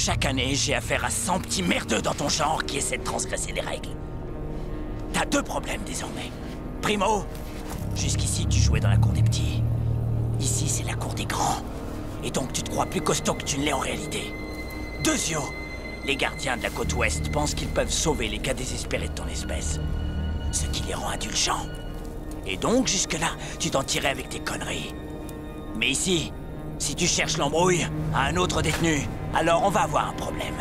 chaque année, j'ai affaire à 100 petits merdeux dans ton genre qui essaient de transgresser les règles. T'as 2 problèmes désormais. Primo, jusqu'ici tu jouais dans la cour des petits. Ici, c'est la cour des grands. Et donc tu te crois plus costaud que tu ne l'es en réalité. Deuxio, les gardiens de la côte ouest pensent qu'ils peuvent sauver les cas désespérés de ton espèce. Ce qui les rend indulgents. Et donc, jusque-là, tu t'en tirais avec tes conneries. Mais ici, si tu cherches l'embrouille à un autre détenu, alors on va avoir un problème.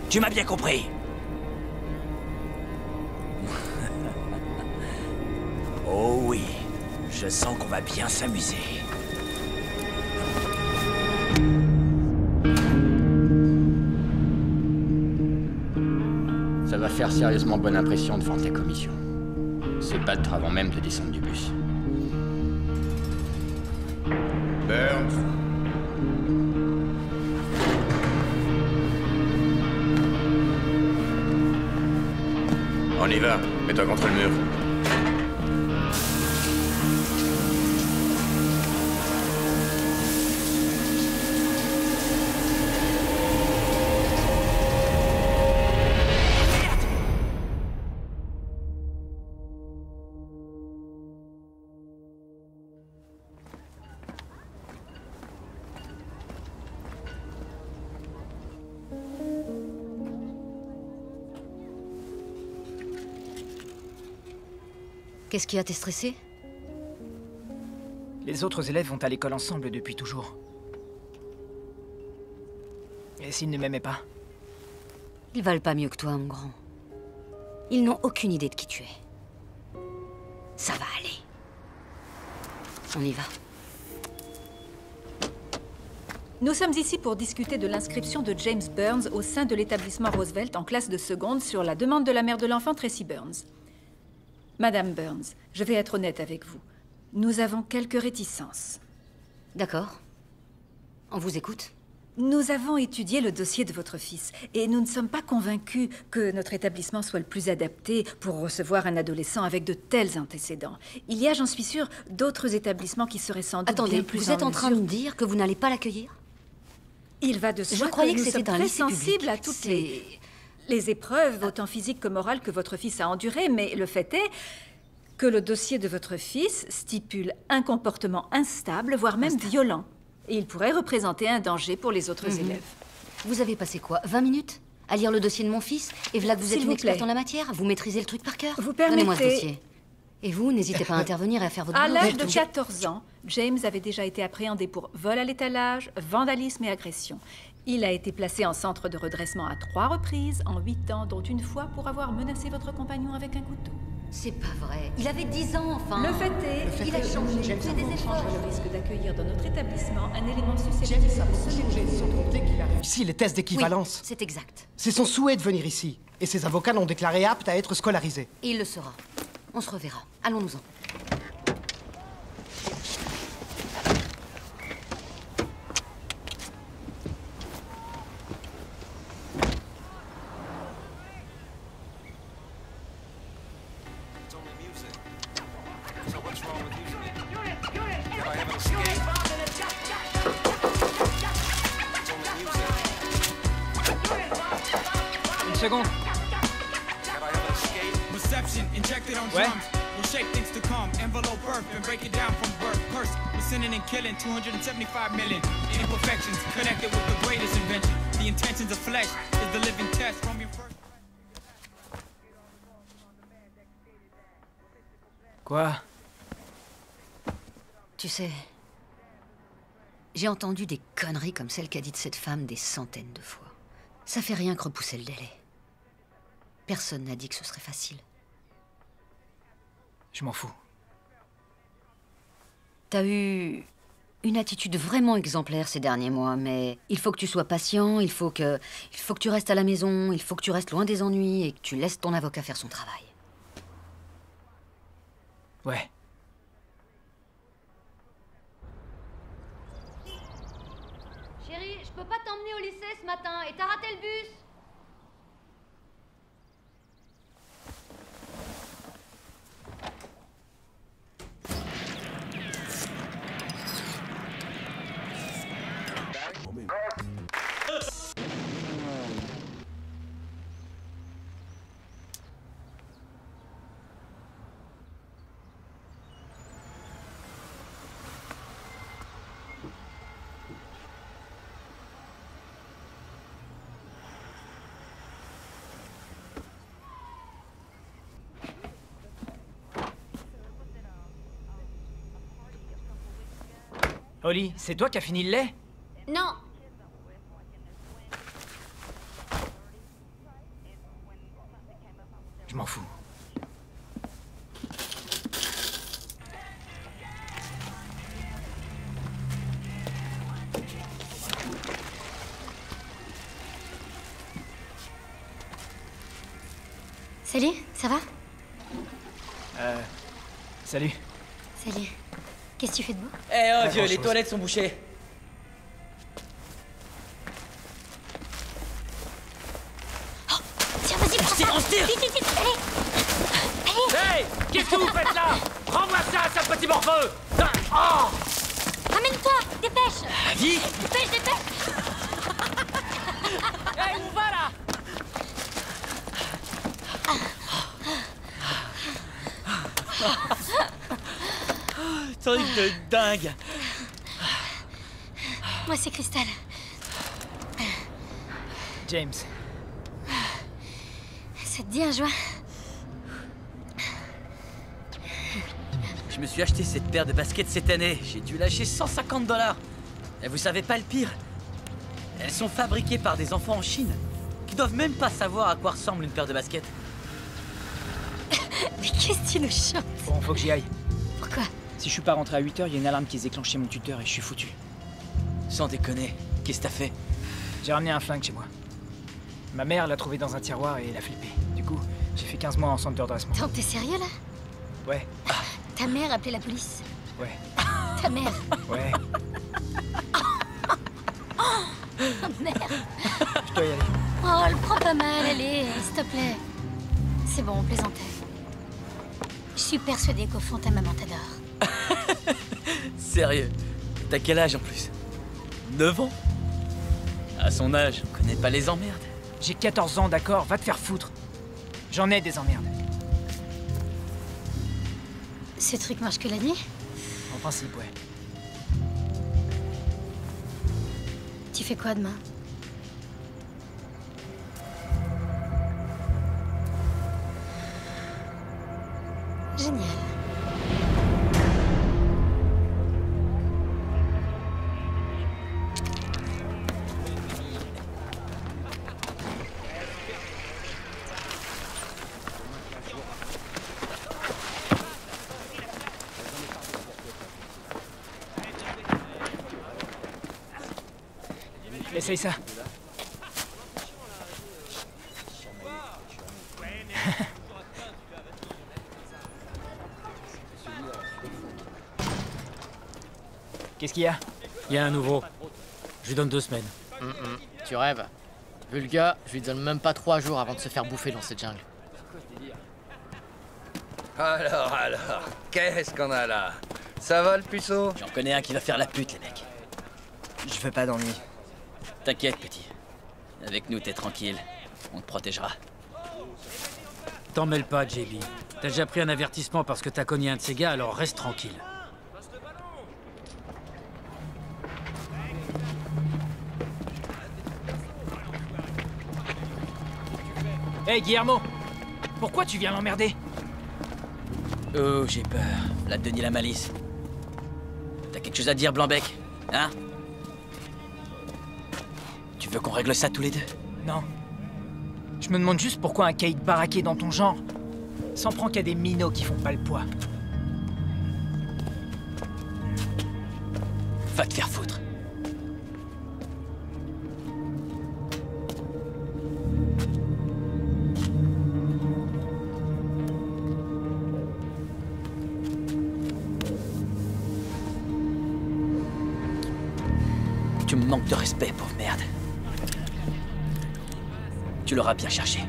Tu m'as bien compris? Oh oui, je sens qu'on va bien s'amuser. Ça va faire sérieusement bonne impression devant ta commission. Se battre avant même de descendre du bus. Burns. On y va. Mets-toi contre le mur. Qu'est-ce qui a t'est stressé? Les autres élèves vont à l'école ensemble depuis toujours. Et s'ils ne m'aimaient pas? Ils valent pas mieux que toi, mon grand. Ils n'ont aucune idée de qui tu es. Ça va aller. On y va. Nous sommes ici pour discuter de l'inscription de James Burns au sein de l'établissement Roosevelt en classe de seconde sur la demande de la mère de l'enfant, Tracy Burns. Madame Burns, je vais être honnête avec vous. Nous avons quelques réticences. D'accord. On vous écoute. Nous avons étudié le dossier de votre fils et nous ne sommes pas convaincus que notre établissement soit le plus adapté pour recevoir un adolescent avec de tels antécédents. Il y a, j'en suis sûre, d'autres établissements qui seraient sans doute Attendez, bien plus vous êtes en train de mesure. me dire que vous n'allez pas l'accueillir? Il va de soi Je croyais que nous c'était sommes un très lycée public. sensibles à toutes les épreuves, autant physiques que morales, que votre fils a endurées, mais le fait est que le dossier de votre fils stipule un comportement instable, voire même violent. Et il pourrait représenter un danger pour les autres élèves. Vous avez passé quoi, 20 minutes à lire le dossier de mon fils? Et voilà que vous êtes S'il une vous experte plaît. en la matière? Vous maîtrisez le truc par cœur? Vous Donnez-moi ce permettez- dossier. Et vous, n'hésitez pas à intervenir et à faire votre À boulot. l'âge de 14 ans, James avait déjà été appréhendé pour vol à l'étalage, vandalisme et agression. Il a été placé en centre de redressement à 3 reprises en 8 ans, dont une fois pour avoir menacé votre compagnon avec un couteau. C'est pas vrai. Il avait 10 ans, enfin. Le fait est Il a changé. James C'est des efforts. prendre le risque d'accueillir dans notre établissement un élément susceptible de semer Ici, les tests d'équivalence. Oui, c'est exact. C'est son souhait de venir ici. Et ses avocats l'ont déclaré apte à être scolarisé. Et il le sera. On se reverra. Allons-nous-en. Une seconde. Reception injected on Ouais. drums. Will shape things to come. Envelope birth and break it down from birth. Curse. We're sinning and killing 275 million. Imperfections connected with the greatest invention. The intentions of flesh is the living test from your first. Quoi? Tu sais, j'ai entendu des conneries comme celles qu'a dites cette femme des centaines de fois. Ça fait rien que repousser le délai. Personne n'a dit que ce serait facile. Je m'en fous. T'as eu une attitude vraiment exemplaire ces derniers mois, mais il faut que tu sois patient, il faut que tu restes à la maison, il faut que tu restes loin des ennuis et que tu laisses ton avocat faire son travail. Ouais. Chérie, je peux pas t'emmener au lycée ce matin et t'as raté le bus. Holly, c'est toi qui as fini le lait? Non. Je m'en fous. Salut, ça va? Salut. Salut. Qu'est-ce que tu fais debout? Eh oh Dieu, les grand-chose. toilettes sont bouchées. Tiens, vas-y, prends ça. On se tire. Vite, vite, vite, allez. Hey, qu'est-ce que vous faites là? Renvoie ça, sale petit morveux. Oh, Ramène-toi, dépêche. vite. Dépêche, dépêche. Hey, où va là? Truc de dingue. Moi, c'est Crystal. James. Ça te dit un joint? Je me suis acheté cette paire de baskets cette année. J'ai dû lâcher 150 $. Et vous savez pas le pire? Elles sont fabriquées par des enfants en Chine qui doivent même pas savoir à quoi ressemble une paire de baskets. Mais qu'est-ce que tu nous chantes? Bon, faut que j'y aille. Pourquoi? Si je suis pas rentré à 8h, il y a une alarme qui se déclenche chez mon tuteur et je suis foutu. Sans déconner, qu'est-ce que t'as fait? J'ai ramené un flingue chez moi. Ma mère l'a trouvé dans un tiroir et elle a flippé. Du coup, j'ai fait 15 mois en centre de redressement. Attends, t'es sérieux là? Ouais, Ta mère a appelé la police. ouais, Ta mère. ouais. Oh merde. Je dois y aller. Oh, elle prend pas mal, allez, s'il te plaît. C'est bon, on plaisantait. Je suis persuadée qu'au fond, ta maman t'adore. Sérieux? T'as quel âge en plus? 9 ans? À son âge, on connaît pas les emmerdes. J'ai 14 ans, d'accord, va te faire foutre. J'en ai des emmerdes. Ce truc marche que la nuit? En principe, ouais. Tu fais quoi demain? Génial. Essaye ça. Qu'est-ce qu'il y a? Il y a un nouveau. Je lui donne 2 semaines. Tu rêves. Vu le gars, je lui donne même pas 3 jours avant de se faire bouffer dans cette jungle. Alors, qu'est-ce qu'on a là? Ça va le puceau? J'en connais un qui va faire la pute, les mecs. Je veux pas d'ennui. T'inquiète, petit. Avec nous, t'es tranquille. On te protégera. T'en mêle pas, JB. T'as déjà pris un avertissement parce que t'as cogné un de ces gars, alors reste tranquille. Hey, Guillermo! Pourquoi tu viens m'emmerder? Oh, j'ai peur. La Denis la malice. T'as quelque chose à dire, Blanc-Bec? Hein? Tu veux qu'on règle ça tous les deux? Non. Je me demande juste pourquoi un caïd baraqué dans ton genre s'en prend qu'à des minots qui font pas le poids. Va te faire foutre. Tu me manques de respect, pauvre merde. Tu l'auras bien cherché.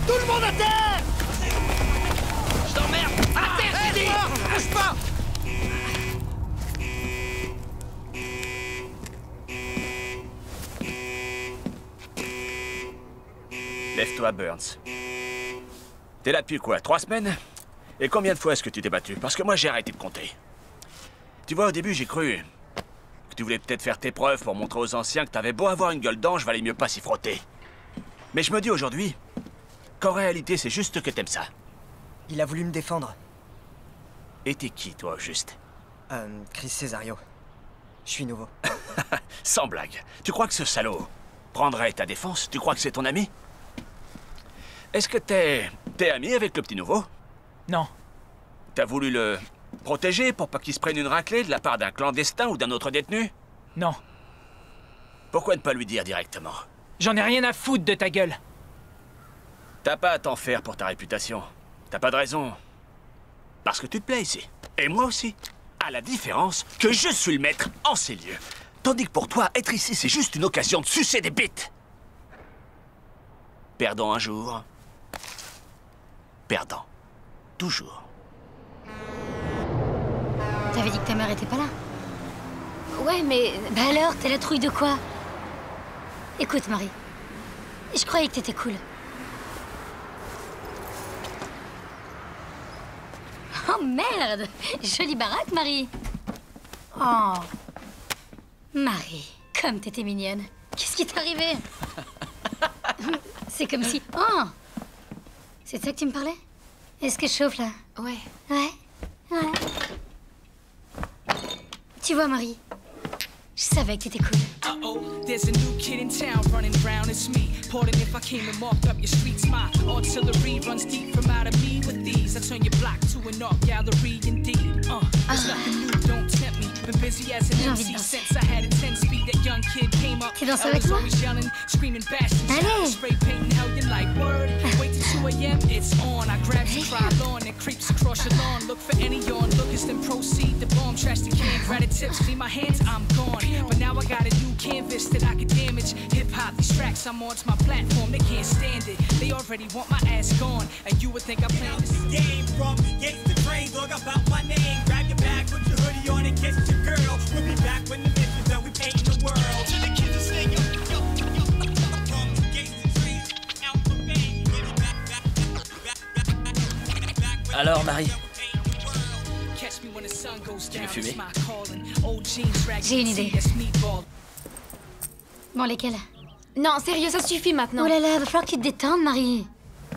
Tout le monde à terre! Je t'emmerde! À terre, j'ai dit! Bouge pas! Lève-toi, Burns. T'es là depuis quoi, 3 semaines? Et combien de fois est-ce que tu t'es battu? Parce que moi, j'ai arrêté de compter. Tu vois, au début, j'ai cru que tu voulais peut-être faire tes preuves pour montrer aux anciens que t'avais beau avoir une gueule d'ange, valait mieux pas s'y frotter. Mais je me dis aujourd'hui qu'en réalité, c'est juste que t'aimes ça. Il a voulu me défendre. Et t'es qui, toi, au juste? Chris Cesario. Je suis nouveau. Sans blague. Tu crois que ce salaud prendrait ta défense? Tu crois que c'est ton ami? Est-ce que t'es ami avec le petit nouveau? Non. T'as voulu le protéger pour pas qu'il se prenne une raclée de la part d'un clandestin ou d'un autre détenu? Non. Pourquoi ne pas lui dire directement? J'en ai rien à foutre de ta gueule. T'as pas à t'en faire pour ta réputation. T'as pas de raison. Parce que tu te plais ici. Et moi aussi. À la différence que je suis le maître en ces lieux. Tandis que pour toi, être ici, c'est juste une occasion de sucer des bites. Perdant un jour. Perdant. Toujours. T'avais dit que ta mère était pas là. Ouais, mais... Bah alors, t'es la trouille de quoi? Écoute, Marie. Je croyais que t'étais cool. Oh merde! Jolie baraque, Marie. Oh. Marie, comme t'étais mignonne. Qu'est-ce qui t'est arrivé? C'est comme si... Oh! C'est de ça que tu me parlais? Est-ce que je chauffe, là? Ouais. Ouais? Ouais. Tu vois, Marie, je savais que t'étais cool. Uh-oh, there's a new kid in town running round, it's me. Pardon if I came and marked up your streets. My artillery runs deep from out of me with these. I turn your block to an art gallery indeed. There's nothing new, don't tempt me. Been busy as an MC since I had a 10-speed. That young kid came up. Tu danses avec moi? Always yelling, screaming, bashing, Allez! spray painting, hell you like word. Wait till 2 a.m., it's on. I grab your cry lawn and creeps across your lawn. Look for any onlookers, then proceed to bomb. Trash the can, grab the tips, clean my hands, I'm gone. But now I got a new canvas that I could damage. Hip-hop, these tracks I'm on, it's my platform, they can't stand it. They already want my ass gone, and you would think I planned this game. From gates to train, dog about my name. Grab your bag, put your hoodie on and kiss your girl. We'll be back when the mission's done, we painting the world. To the kids who say yo, yo, yo, from gates to trains, out the bay. Alors, Marie, tu veux fumer? J'ai une idée. Bon, lesquelles? Non, sérieux, ça suffit maintenant. Oh là là, va falloir que tu te détendes, Marie.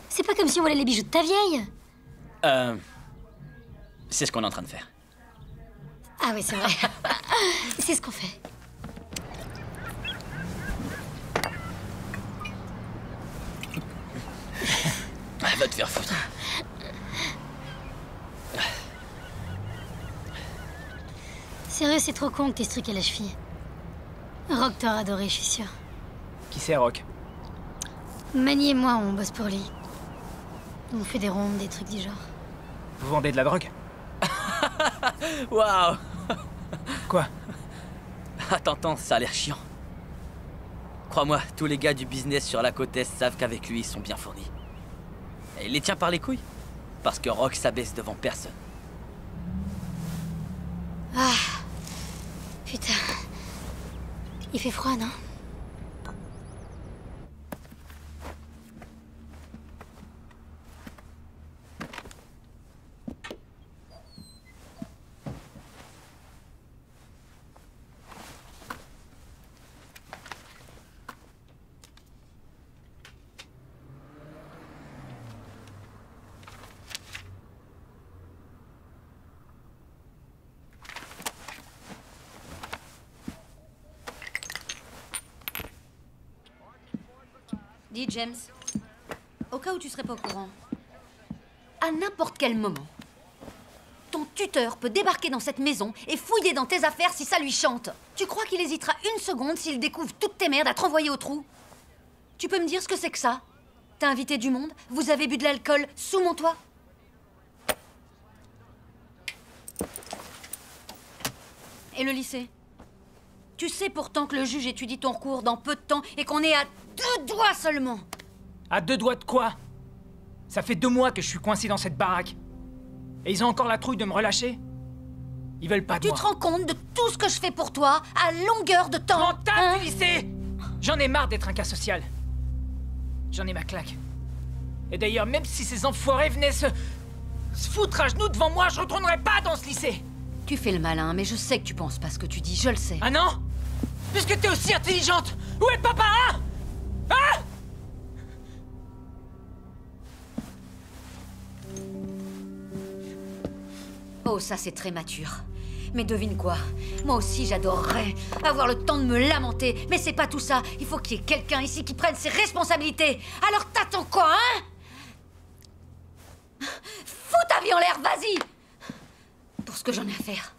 C'est pas comme si on volait les bijoux de ta vieille. c'est ce qu'on est en train de faire. Ah oui, c'est vrai. C'est ce qu'on fait. Va te faire foutre. Sérieux, c'est trop con que t'aies ce truc à la cheville. Rock t'aurait adoré, je suis sûre. Qui c'est, Rock? Mani et moi, on bosse pour lui. On fait des rondes, des trucs du genre. Vous vendez de la drogue? Waouh! Quoi? Attends, ça a l'air chiant. Crois-moi, tous les gars du business sur la côte est savent qu'avec lui, ils sont bien fournis. Et il les tient par les couilles. Parce que Rock s'abaisse devant personne. Ah. Putain. Il fait froid, non? Dis, James, au cas où tu serais pas au courant, à n'importe quel moment, ton tuteur peut débarquer dans cette maison et fouiller dans tes affaires si ça lui chante. Tu crois qu'il hésitera une seconde s'il découvre toutes tes merdes à te renvoyer au trou? Tu peux me dire ce que c'est que ça? T'as invité du monde? Vous avez bu de l'alcool sous mon toit? Et le lycée? Tu sais pourtant que le juge étudie ton recours dans peu de temps et qu'on est à 2 doigts seulement. À 2 doigts de quoi? Ça fait 2 mois que je suis coincé dans cette baraque. Et ils ont encore la trouille de me relâcher? Ils veulent pas de moi. Tu te rends compte de tout ce que je fais pour toi à longueur de temps? M'en tape du lycée! J'en ai marre d'être un cas social. J'en ai ma claque. Et d'ailleurs, même si ces enfoirés venaient se foutre à genoux devant moi, je retournerai pas dans ce lycée! Tu fais le malin, mais je sais que tu penses pas ce que tu dis, je le sais. Ah non? Puisque t'es aussi intelligente, où est le papa, hein? Hein? Oh, ça c'est très mature. Mais devine quoi? Moi aussi j'adorerais avoir le temps de me lamenter. Mais c'est pas tout ça. Il faut qu'il y ait quelqu'un ici qui prenne ses responsabilités. Alors t'attends quoi, hein? Fous ta vie en l'air, vas-y! Pour ce que j'en ai à faire.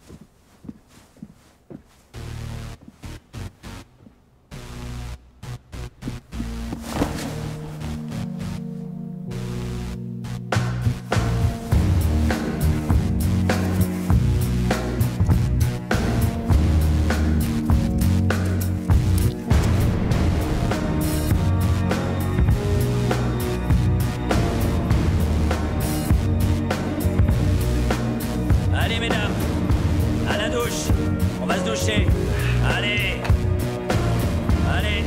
Allez, mesdames, à la douche. On va se doucher. Allez. Allez.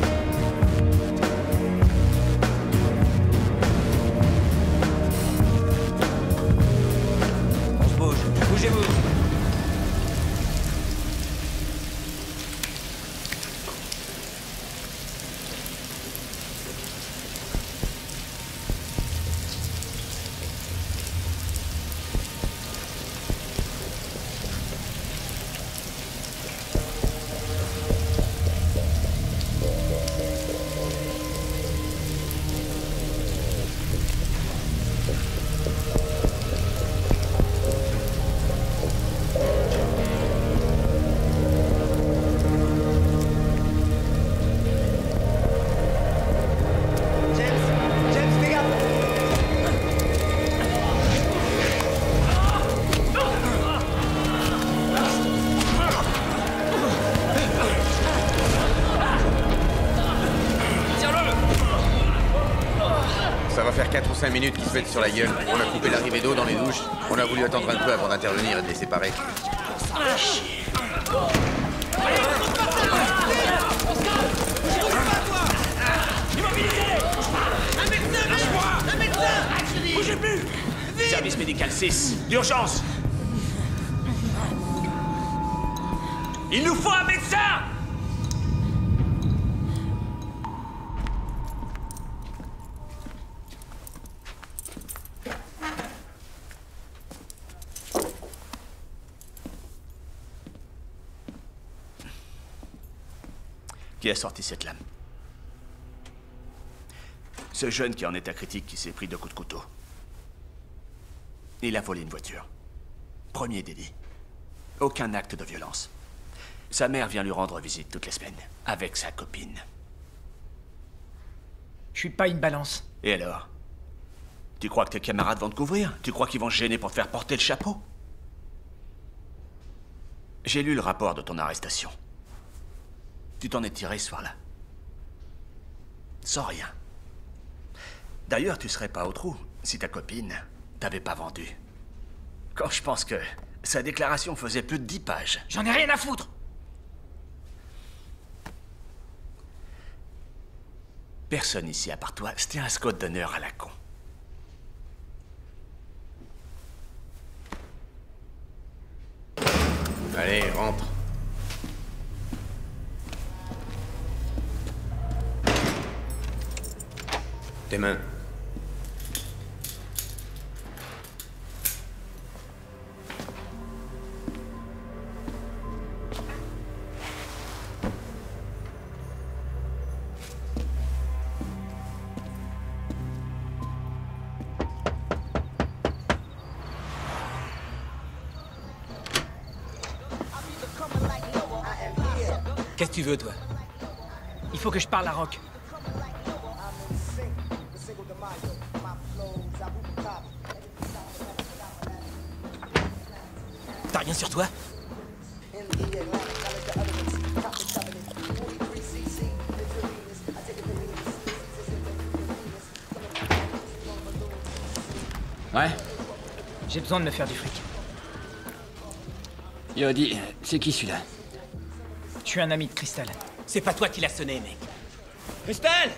On se bouge. Bougez-vous. Ça va faire 4 ou 5 minutes qu'ils se mettent sur la gueule. On a coupé l'arrivée d'eau dans les douches. On a voulu attendre un peu avant d'intervenir et de les séparer. Bougez plus! Service médical 6, d'urgence! Il nous faut un médecin! Qui a sorti cette lame? Ce jeune qui est en état critique qui s'est pris 2 coups de couteau. Il a volé une voiture. Premier délit. Aucun acte de violence. Sa mère vient lui rendre visite toutes les semaines, avec sa copine. Je suis pas une balance. Et alors? Tu crois que tes camarades vont te couvrir? Tu crois qu'ils vont se gêner pour te faire porter le chapeau? J'ai lu le rapport de ton arrestation. Tu t'en es tiré ce soir-là. Sans rien. D'ailleurs, tu serais pas au trou si ta copine t'avait pas vendu. Quand je pense que sa déclaration faisait plus de 10 pages. J'en ai rien à foutre! Personne ici, à part toi, c'était un scout d'honneur à la con. Allez, rentre. Tes mains. Qu'est-ce que tu veux, toi? Il faut que je parle à Rock. T'as rien sur toi? Ouais? J'ai besoin de me faire du fric. Yo, dis, c'est qui celui-là? Je suis un ami de Crystal. C'est pas toi qui l'as sonné, mec. Crystal!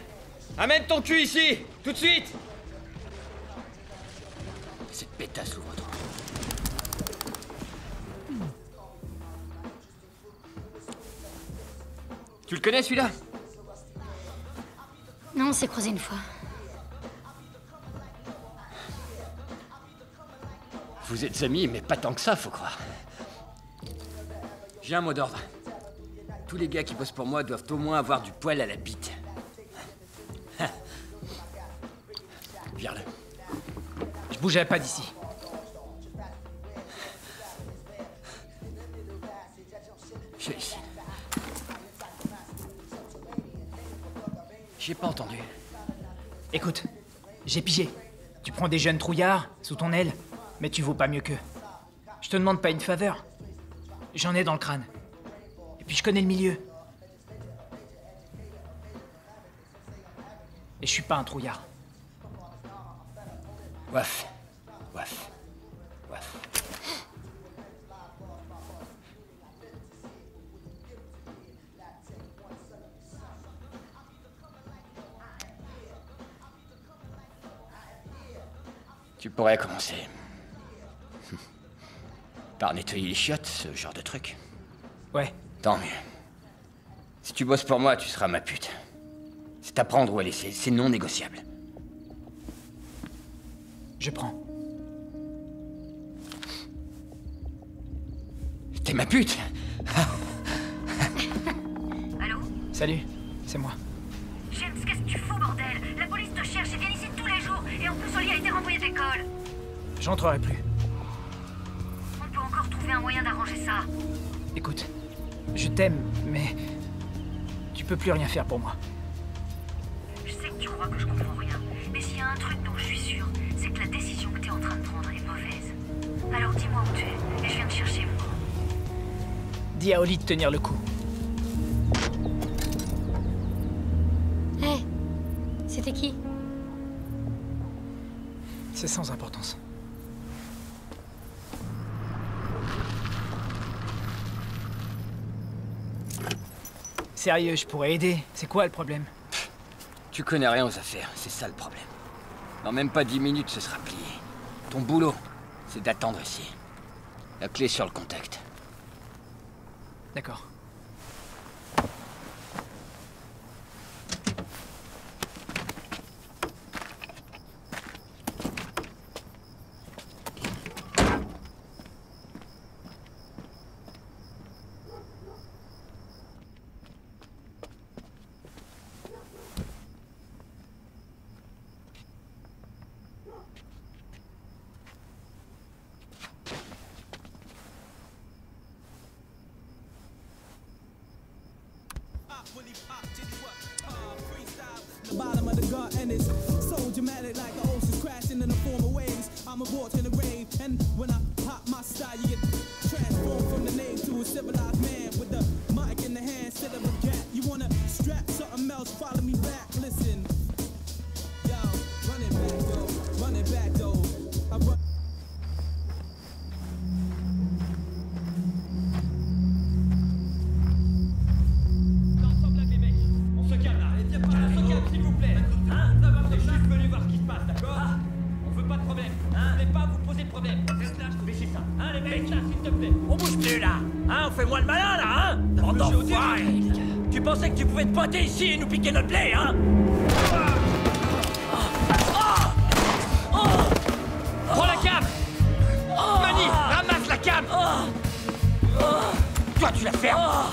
Amène ton cul ici! Tout de suite! Cette pétasse l'ouvre trop. Tu le connais celui-là? Non, on s'est croisé une fois. Vous êtes amis, mais pas tant que ça, faut croire. J'ai un mot d'ordre. Tous les gars qui bossent pour moi doivent au moins avoir du poil à la bite. Vire-le. Je bougerai pas d'ici. Je vais ici. J'ai pas entendu. Écoute, j'ai pigé. Tu prends des jeunes trouillards sous ton aile, mais tu vaux pas mieux qu'eux. Je te demande pas une faveur. J'en ai dans le crâne. Et puis je connais le milieu. Et je suis pas un trouillard. Waf. Waf. Waf. Tu pourrais commencer par nettoyer les chiottes, ce genre de truc. Ouais. Tant mieux. Si tu bosses pour moi, tu seras ma pute. C'est à prendre ou à laisser, c'est non négociable. Je prends. T'es ma pute. Allô? Salut, c'est moi. James, qu'est-ce que tu fous, bordel? La police te cherche et vient ici tous les jours. Et en plus, Oli a été renvoyé d'école. J'entrerai plus. On peut encore trouver un moyen d'arranger ça. Écoute, je t'aime, mais tu peux plus rien faire pour moi. Je sais que tu crois que je comprends rien. Mais s'il y a un truc dont je suis sûre, c'est que la décision que t'es en train de prendre est mauvaise. Alors dis-moi où tu es, et je viens te chercher, mon grand. Dis à Oli de tenir le coup. Hé, c'était qui? C'est sans importance. Sérieux, je pourrais aider. C'est quoi le problème? Tu connais rien aux affaires, c'est ça le problème. Dans même pas 10 minutes, ce sera plié. Ton boulot, c'est d'attendre ici. La clé sur le contact. D'accord. The bottom of the gut and it's so dramatic like the ocean's crashing in the form of waves. I'm a board in the grave and when I pop my style you get transformed from the name to a civilized man with the mic in the hand instead of a gat. You wanna strap something else, follow me back, listen. Yo, run it back though, run it back though. I run Fais-moi le malin, là, hein? Bande d'enfoirés! Tu pensais que tu pouvais te pointer ici et nous piquer notre blé, hein? Prends la cam! Manny, ramasse la cam! Toi, tu la fermes!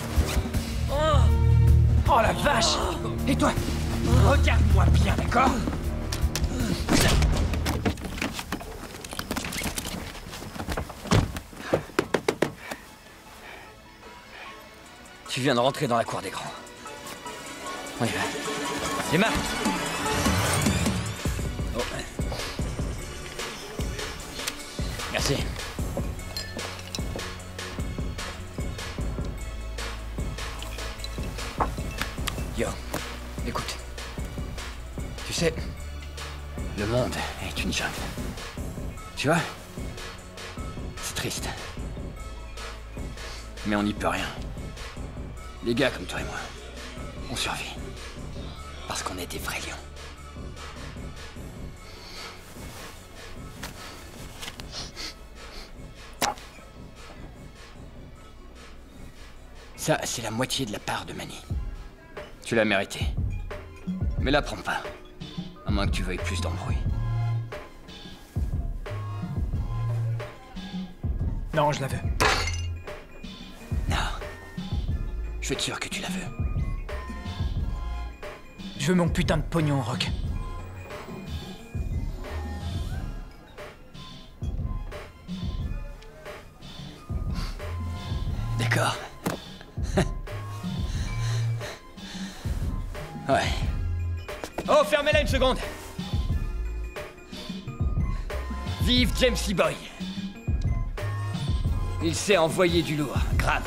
Oh la vache! Et toi, regarde-moi bien, d'accord? Tu viens de rentrer dans la cour des grands. On y va. Emma! Oh. Merci. Yo, écoute. Tu sais, le monde est une jungle. Tu vois? C'est triste. Mais on n'y peut rien. Les gars comme toi et moi, on survit. Parce qu'on est des vrais lions. Ça, c'est la moitié de la part de Manny. Tu l'as mérité. Mais la prends pas. À moins que tu veuilles plus d'embrouille. Non, je la veux. Non. Je suis sûr que tu la veux. Je veux mon putain de pognon, Rock. D'accord. Ouais. Oh, fermez-la une seconde. Vive James Lee Boy. Il s'est envoyé du lourd, grave.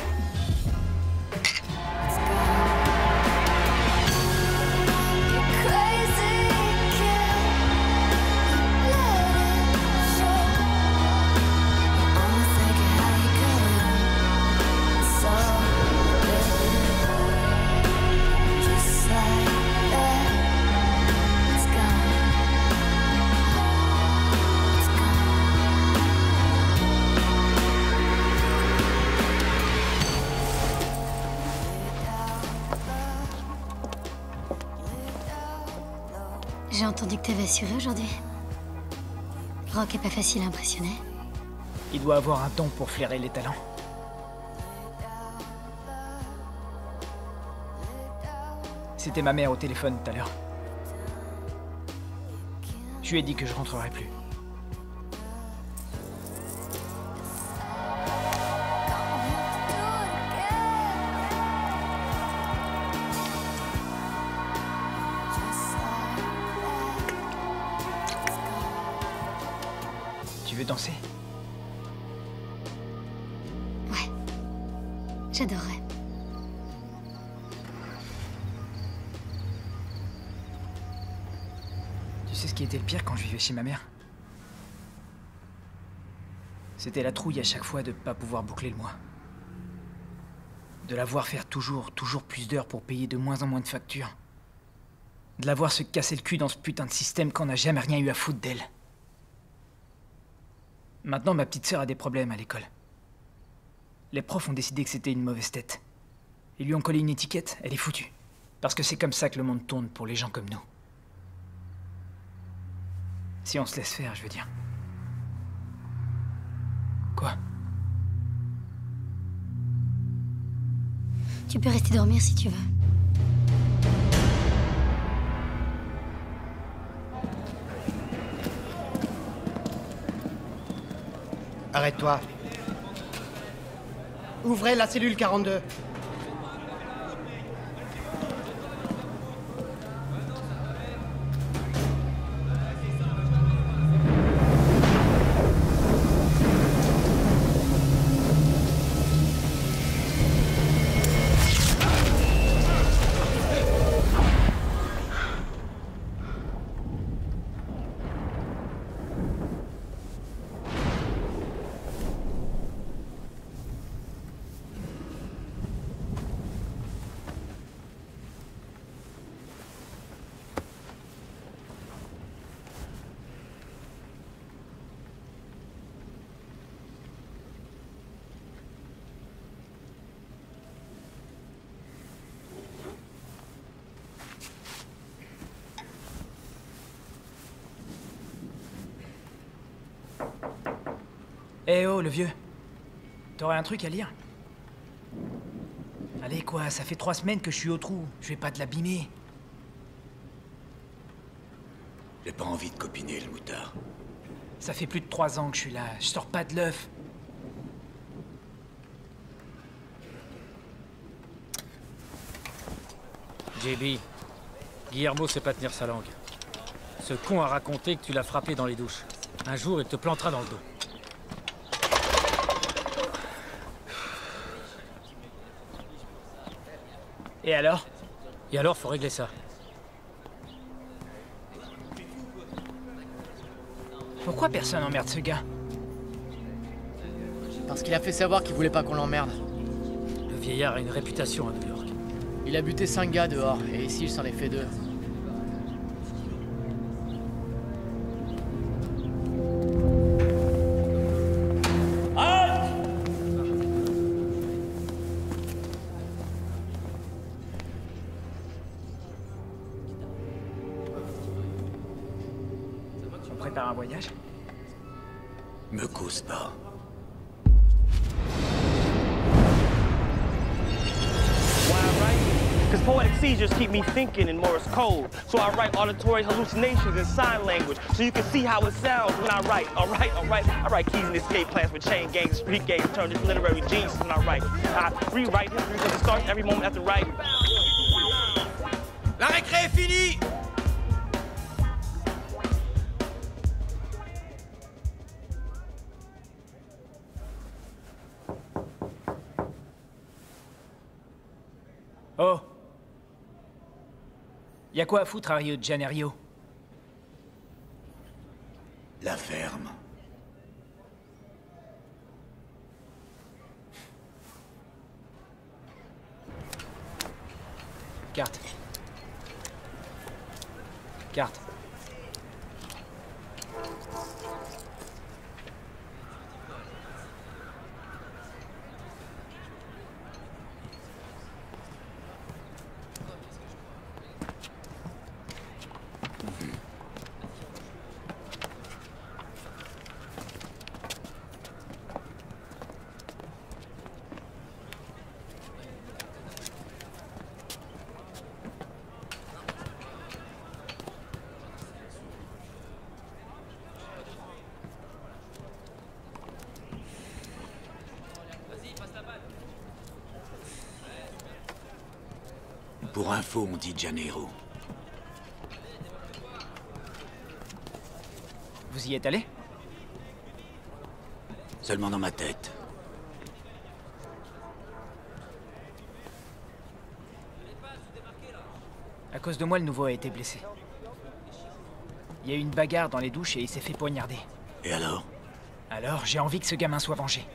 J'ai entendu que t'avais assuré aujourd'hui. Rock est pas facile à impressionner. Il doit avoir un don pour flairer les talents. C'était ma mère au téléphone tout à l'heure. Je lui ai dit que je rentrerai plus. Tu veux danser? Ouais. J'adorerais. Tu sais ce qui était le pire quand je vivais chez ma mère? C'était la trouille à chaque fois de pas pouvoir boucler le mois. De la voir faire toujours plus d'heures pour payer de moins en moins de factures. De la voir se casser le cul dans ce putain de système qu'on n'a jamais rien eu à foutre d'elle. Maintenant, ma petite sœur a des problèmes à l'école. Les profs ont décidé que c'était une mauvaise tête. Ils lui ont collé une étiquette, elle est foutue. Parce que c'est comme ça que le monde tourne pour les gens comme nous. Si on se laisse faire, je veux dire. Quoi? Tu peux rester dormir si tu veux. Arrête-toi. Ouvrez la cellule 42. Eh oh, le vieux. T'aurais un truc à lire? Allez quoi, ça fait 3 semaines que je suis au trou. Je vais pas te l'abîmer. J'ai pas envie de copiner, le moutard. Ça fait plus de 3 ans que je suis là. Je sors pas de l'œuf. JB, Guillermo sait pas tenir sa langue. Ce con a raconté que tu l'as frappé dans les douches. Un jour, il te plantera dans le dos. Et alors? Et alors, faut régler ça. Pourquoi personne emmerde ce gars? Parce qu'il a fait savoir qu'il voulait pas qu'on l'emmerde. Le vieillard a une réputation à New York. Il a buté 5 gars dehors, et ici il s'en est fait 2. On prépare un voyage? Me cause pas. Because poetic seizures keep me thinking in Morse code. So I write auditory hallucinations in sign language so you can see how it sounds when I write. All right. I write keys and escape plans for chain gangs, street gangs, turn into literary genius when I write. I rewrite history because it starts every moment after writing. La récré est finie! Oh! Y'a quoi à foutre à Rio de Janeiro? La ferme. Carte. Carte. Pour info, on dit Janeiro. Vous y êtes allé? Seulement dans ma tête. À cause de moi, le nouveau a été blessé. Il y a eu une bagarre dans les douches et il s'est fait poignarder. Et alors? Alors, j'ai envie que ce gamin soit vengé.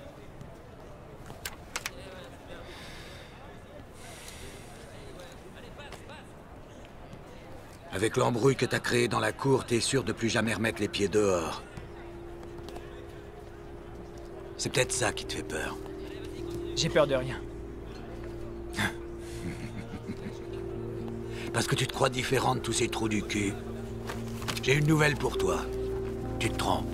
Avec l'embrouille que t'as créée dans la cour, t'es sûr de plus jamais remettre les pieds dehors. C'est peut-être ça qui te fait peur. J'ai peur de rien. Parce que tu te crois différent de tous ces trous du cul. J'ai une nouvelle pour toi. Tu te trompes.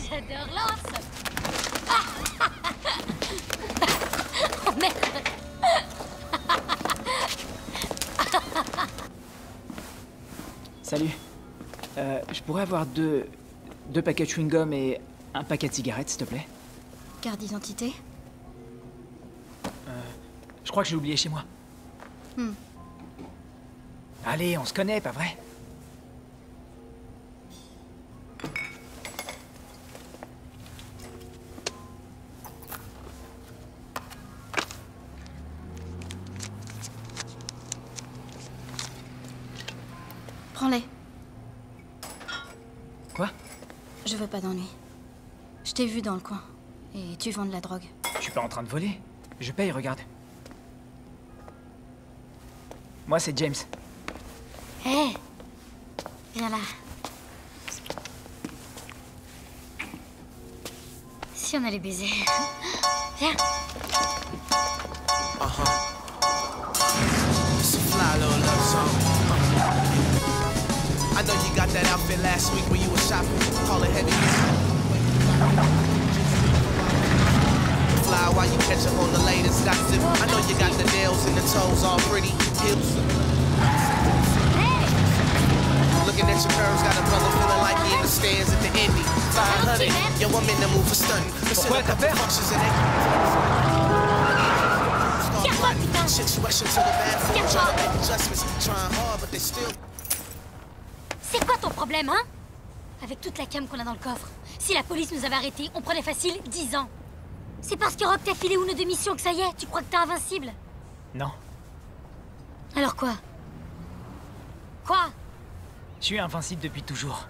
J'adore Lance. Oh merde. Salut. Je pourrais avoir deux paquets de chewing-gum et un paquet de cigarettes, s'il te plaît? Carte d'identité? Je crois que j'ai oublié chez moi. Allez, on se connaît, pas vrai? Prends-les. Quoi? Je veux pas d'ennui. Je t'ai vu dans le coin. Et tu vends de la drogue. Je suis pas en train de voler. Je paye, regarde. Moi, c'est James. Hé! Viens là. Si on allait baiser. Viens. It's a fly little love song. I know you got that outfit last week when you were shopping. Call it heavy. Fly while you catch up on the latest gossip. I know you got the nails and the toes all pretty. Heels. Looking at your curves, got a brother feeling like he in the stands at the Indy. 500. Yo, I'm in the mood for stunning. Pourquoi t'as peur? C'est quoi ton problème, hein? Avec toute la cam qu'on a dans le coffre. Si la police nous avait arrêtés, on prenait facile 10 ans. C'est parce que Rock t'a filé une de mission que ça y est, tu crois que t'es invincible? Non. Alors quoi? Quoi? Je suis invincible depuis toujours.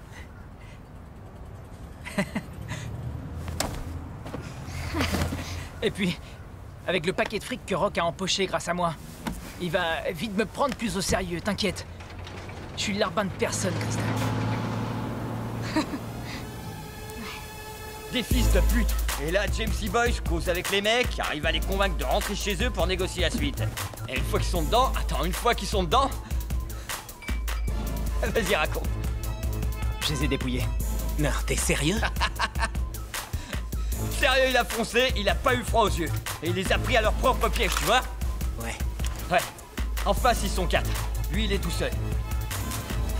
Et puis, avec le paquet de fric que Rock a empoché grâce à moi, il va vite me prendre plus au sérieux, t'inquiète. Je suis le larbin de personne, Crystal. Des fils de pute. Et là, James E. Boyce cause avec les mecs, arrive à les convaincre de rentrer chez eux pour négocier la suite. Et une fois qu'ils sont dedans... Attends, une fois qu'ils sont dedans... Vas-y, raconte. Je les ai dépouillés. Non, t'es sérieux? Sérieux, il a foncé, il a pas eu froid aux yeux. Et il les a pris à leur propre piège, tu vois? Ouais. Ouais. En face, ils sont 4. Lui, il est tout seul.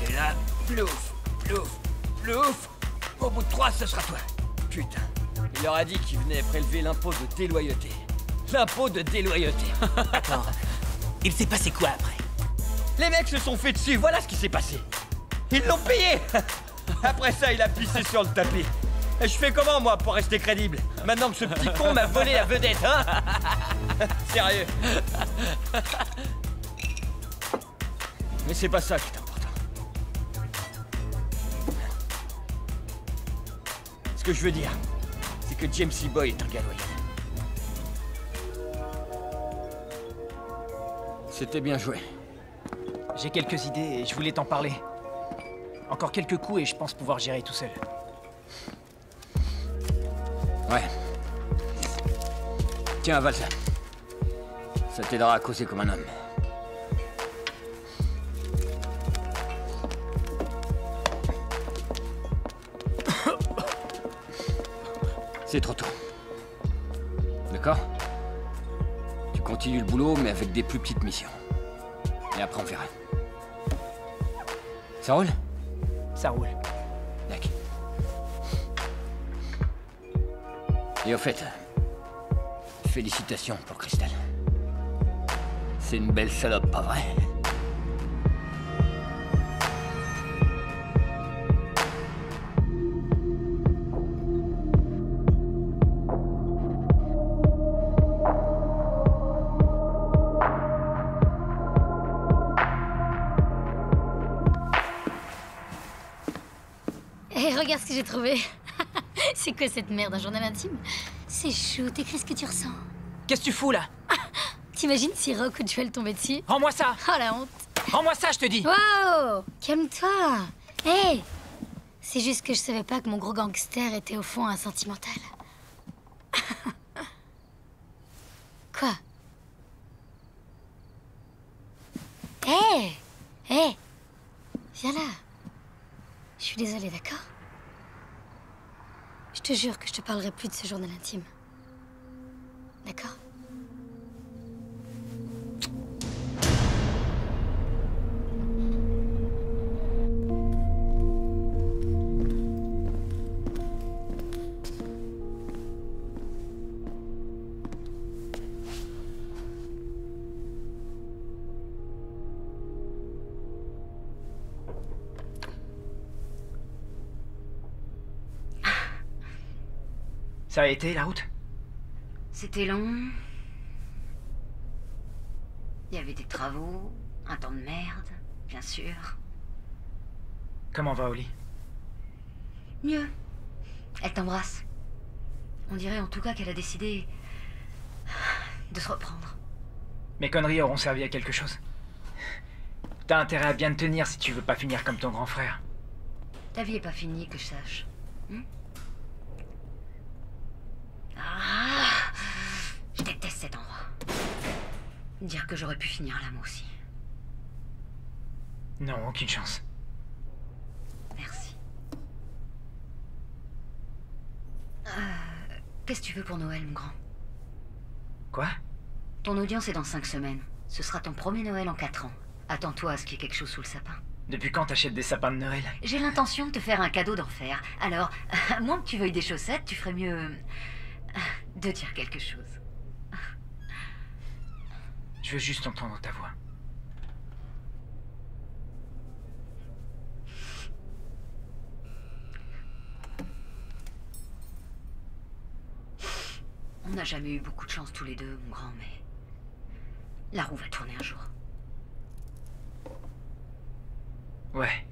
Et là, plouf, plouf, plouf. Au bout de 3, ce sera toi. Putain. Il leur a dit qu'il venait prélever l'impôt de déloyauté. L'impôt de déloyauté. Attends. Il s'est passé quoi après? Les mecs se sont fait dessus, voilà ce qui s'est passé. Ils l'ont payé. Après ça, il a pissé sur le tapis. Et je fais comment, moi, pour rester crédible? Maintenant que ce petit con m'a volé la vedette, hein? Sérieux. Mais c'est pas ça qui est important. Ce que je veux dire, c'est que James E. Boy est un gars loyal. C'était bien joué. J'ai quelques idées et je voulais t'en parler. Encore quelques coups et je pense pouvoir gérer tout seul. Ouais. Tiens, avale ça. Ça t'aidera à causer comme un homme. C'est trop tôt. D'accord? Tu continues le boulot, mais avec des plus petites missions. Et après, on verra. Ça roule? Ça roule. D'accord. Et au fait, félicitations pour Crystal. C'est une belle salope, pas vrai? Hé, regarde ce que j'ai trouvé. C'est quoi cette merde, un journal intime? C'est chou, t'écris ce que tu ressens. Qu'est-ce que tu fous là? T'imagines si Rock ou Joel tombaient dessus? Rends-moi ça! Oh la honte! Rends-moi ça, je te dis! Waouh! Calme-toi! Hé! C'est juste que je savais pas que mon gros gangster était au fond un sentimental. Quoi? Hé! Hé! Viens là. Je suis désolée, d'accord? Je te jure que je te parlerai plus de ce journal intime. D'accord? Ça a été la route? C'était long. Il y avait des travaux, un temps de merde, bien sûr. Comment va Oli? Mieux. Elle t'embrasse. On dirait en tout cas qu'elle a décidé de se reprendre. Mes conneries auront servi à quelque chose. T'as intérêt à bien te tenir si tu veux pas finir comme ton grand frère. Ta vie est pas finie, que je sache. Ah, je déteste cet endroit. Dire que j'aurais pu finir là, moi aussi. Non, aucune chance. Merci. Qu'est-ce que tu veux pour Noël, mon grand? Quoi? Ton audience est dans 5 semaines. Ce sera ton premier Noël en 4 ans. Attends-toi à ce qu'il y ait quelque chose sous le sapin. Depuis quand t'achètes des sapins de Noël? J'ai l'intention de te faire un cadeau d'enfer. Alors, à moins que tu veuilles des chaussettes, tu ferais mieux de dire quelque chose. Je veux juste entendre ta voix. On n'a jamais eu beaucoup de chance tous les deux, mon grand, mais La roue va tourner un jour. Ouais.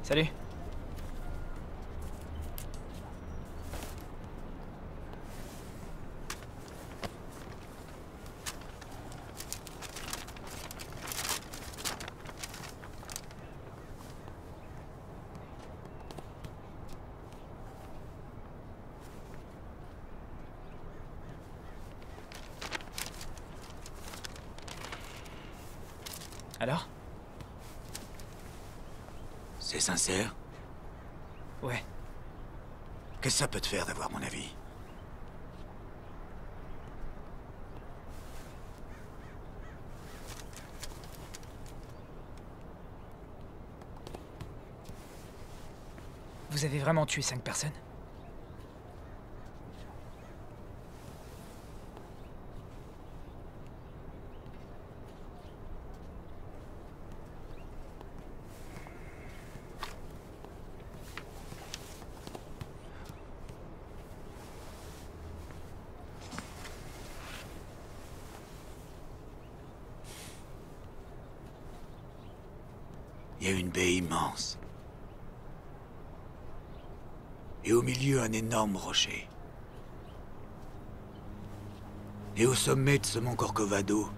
Salut. Alors? C'est sincère? Ouais. Qu'est-ce que ça peut te faire d'avoir mon avis? Vous avez vraiment tué 5 personnes? Il y a une baie immense. Et au milieu, un énorme rocher. Et au sommet de ce mont Corcovado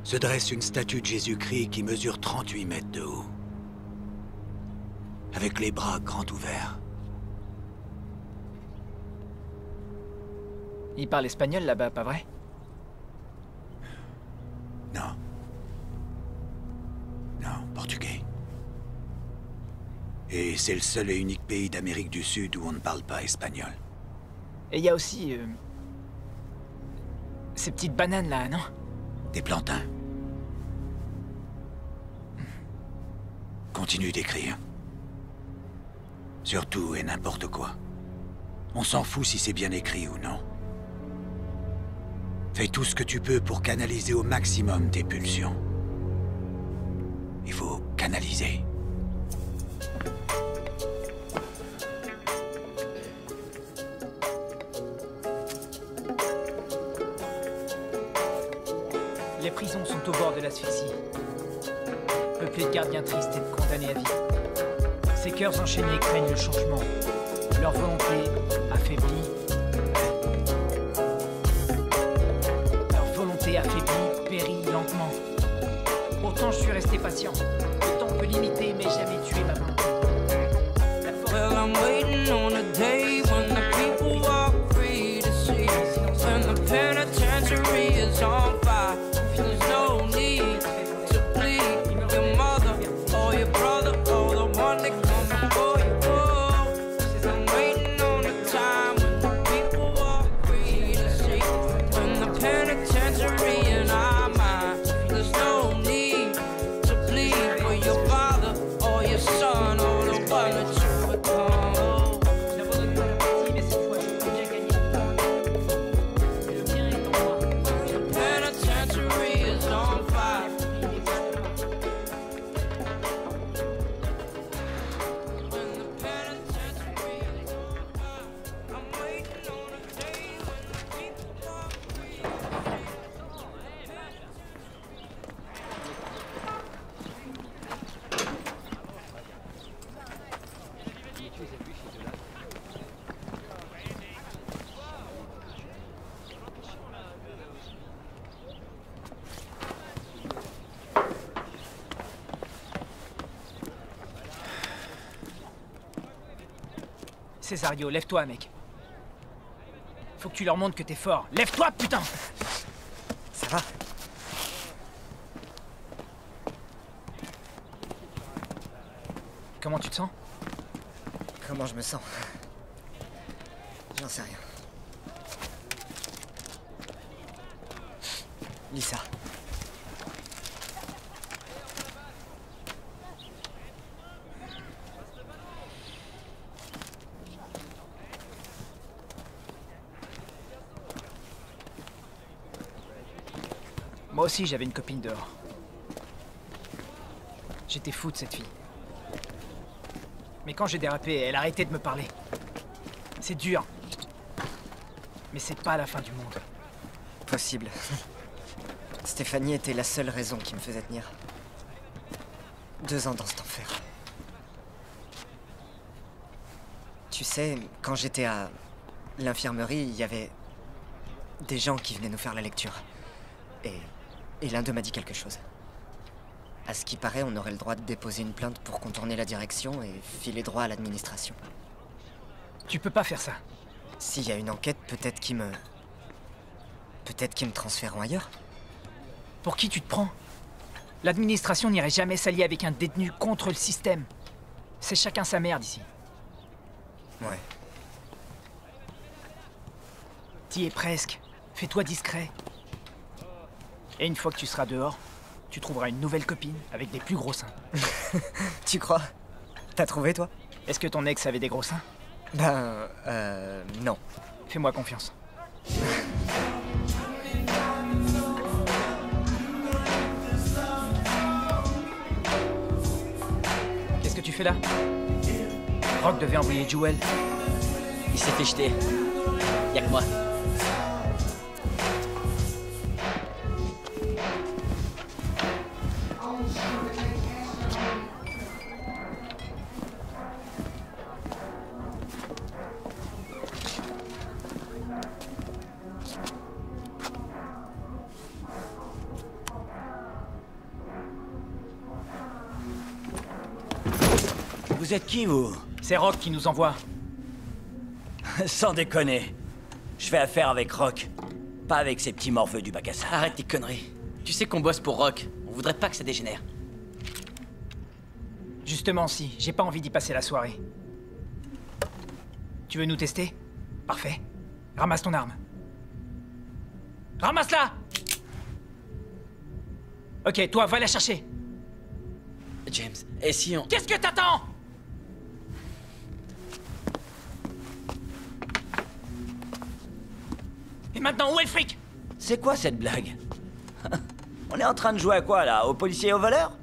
se dresse une statue de Jésus-Christ qui mesure 38 mètres de haut. Avec les bras grands ouverts. Il parle espagnol là-bas, pas vrai? Non. Non, portugais. Et c'est le seul et unique pays d'Amérique du Sud où on ne parle pas espagnol. Et il y a aussi... ces petites bananes là, non? Des plantains. Continue d'écrire. Surtout et n'importe quoi. On s'en fout si c'est bien écrit ou non. Fais tout ce que tu peux pour canaliser au maximum tes pulsions. Il faut canaliser. Les prisons sont au bord de l'asphyxie. Peuplées de gardiens tristes et de condamnés à vie. Ces cœurs enchaînés craignent le changement. Leur volonté affaiblie. Leur volonté affaiblie périt lentement. Pourtant, je suis resté patient. Le temps peut limiter, mais jamais tuer ma main. Well, I'm waiting on a day when the people walk free to see. And Cesario, lève-toi, mec. Faut que tu leur montres que t'es fort. Lève-toi, putain! Ça va? Comment tu te sens? Comment je me sens? J'en sais rien. Lis ça. Moi aussi, j'avais une copine dehors. J'étais fou de cette fille. Mais quand j'ai dérapé, elle a arrêté de me parler. C'est dur. Mais c'est pas la fin du monde. Possible. Stéphanie était la seule raison qui me faisait tenir. 2 ans dans cet enfer. Tu sais, quand j'étais à l'infirmerie, il y avait des gens qui venaient nous faire la lecture. Et l'un d'eux m'a dit quelque chose. À ce qui paraît, on aurait le droit de déposer une plainte pour contourner la direction et filer droit à l'administration. Tu peux pas faire ça. S'il y a une enquête, peut-être qu'ils me transféreront ailleurs. Pour qui tu te prends? L'administration n'irait jamais s'allier avec un détenu contre le système. C'est chacun sa merde ici. Ouais. T'y es presque. Fais-toi discret. Et une fois que tu seras dehors, tu trouveras une nouvelle copine avec des plus gros seins. Tu crois? T'as trouvé, toi? Est-ce que ton ex avait des gros seins? Ben, non. Fais-moi confiance. Qu'est-ce que tu fais là? Rock devait envoyer Jewel. Il s'est fait jeter. Y'a que moi. Vous êtes qui, vous? C'est Rock qui nous envoie. Sans déconner. Je fais affaire avec Rock. Pas avec ces petits morveux du bac à sable. Arrête tes conneries. Tu sais qu'on bosse pour Rock. On voudrait pas que ça dégénère. Justement, si. J'ai pas envie d'y passer la soirée. Tu veux nous tester? Parfait. Ramasse ton arme. Ramasse-la! Ok, toi, va la chercher. James, et si on... Qu'est-ce que t'attends? Et maintenant, où est le fric? C'est quoi cette blague? On est en train de jouer à quoi, là? Aux policiers et aux voleurs?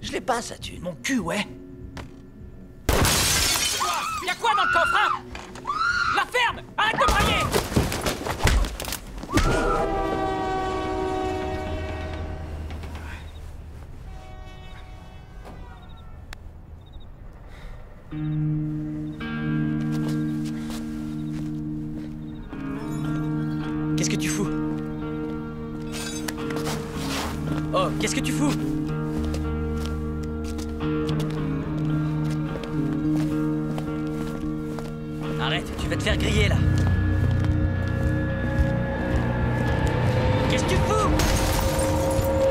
Je l'ai pas, ça thune. Mon cul, ouais. Y'a quoi dans le coffre, hein? La ferme! Arrête de brailler! Qu'est-ce que tu fous? Oh, qu'est-ce que tu fous? Arrête, tu vas te faire griller là. Qu'est-ce que tu fous?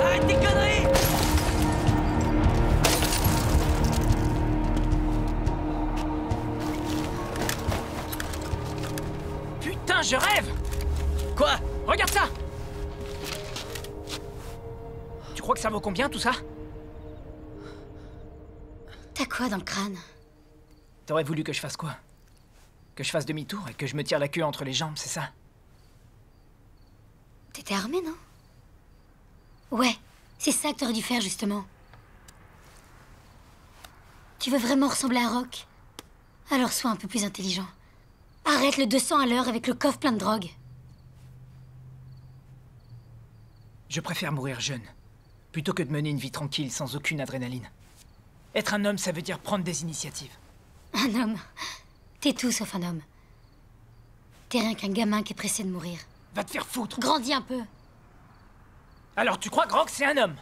Arrête tes conneries! Putain, je rêve! Quoi? Regarde ça! Tu crois que ça vaut combien tout ça? T'as quoi dans le crâne? T'aurais voulu que je fasse quoi? Que je fasse demi-tour et que je me tire la queue entre les jambes, c'est ça? T'étais armé, non? Ouais, c'est ça que t'aurais dû faire, justement. Tu veux vraiment ressembler à Rock? Alors sois un peu plus intelligent. Arrête le 200 à l'heure avec le coffre plein de drogue. Je préfère mourir jeune, plutôt que de mener une vie tranquille sans aucune adrénaline. Être un homme, ça veut dire prendre des initiatives. Un homme? T'es tout sauf un homme. T'es rien qu'un gamin qui est pressé de mourir. Va te faire foutre! Grandis un peu. Alors tu crois que Rock, c'est un homme?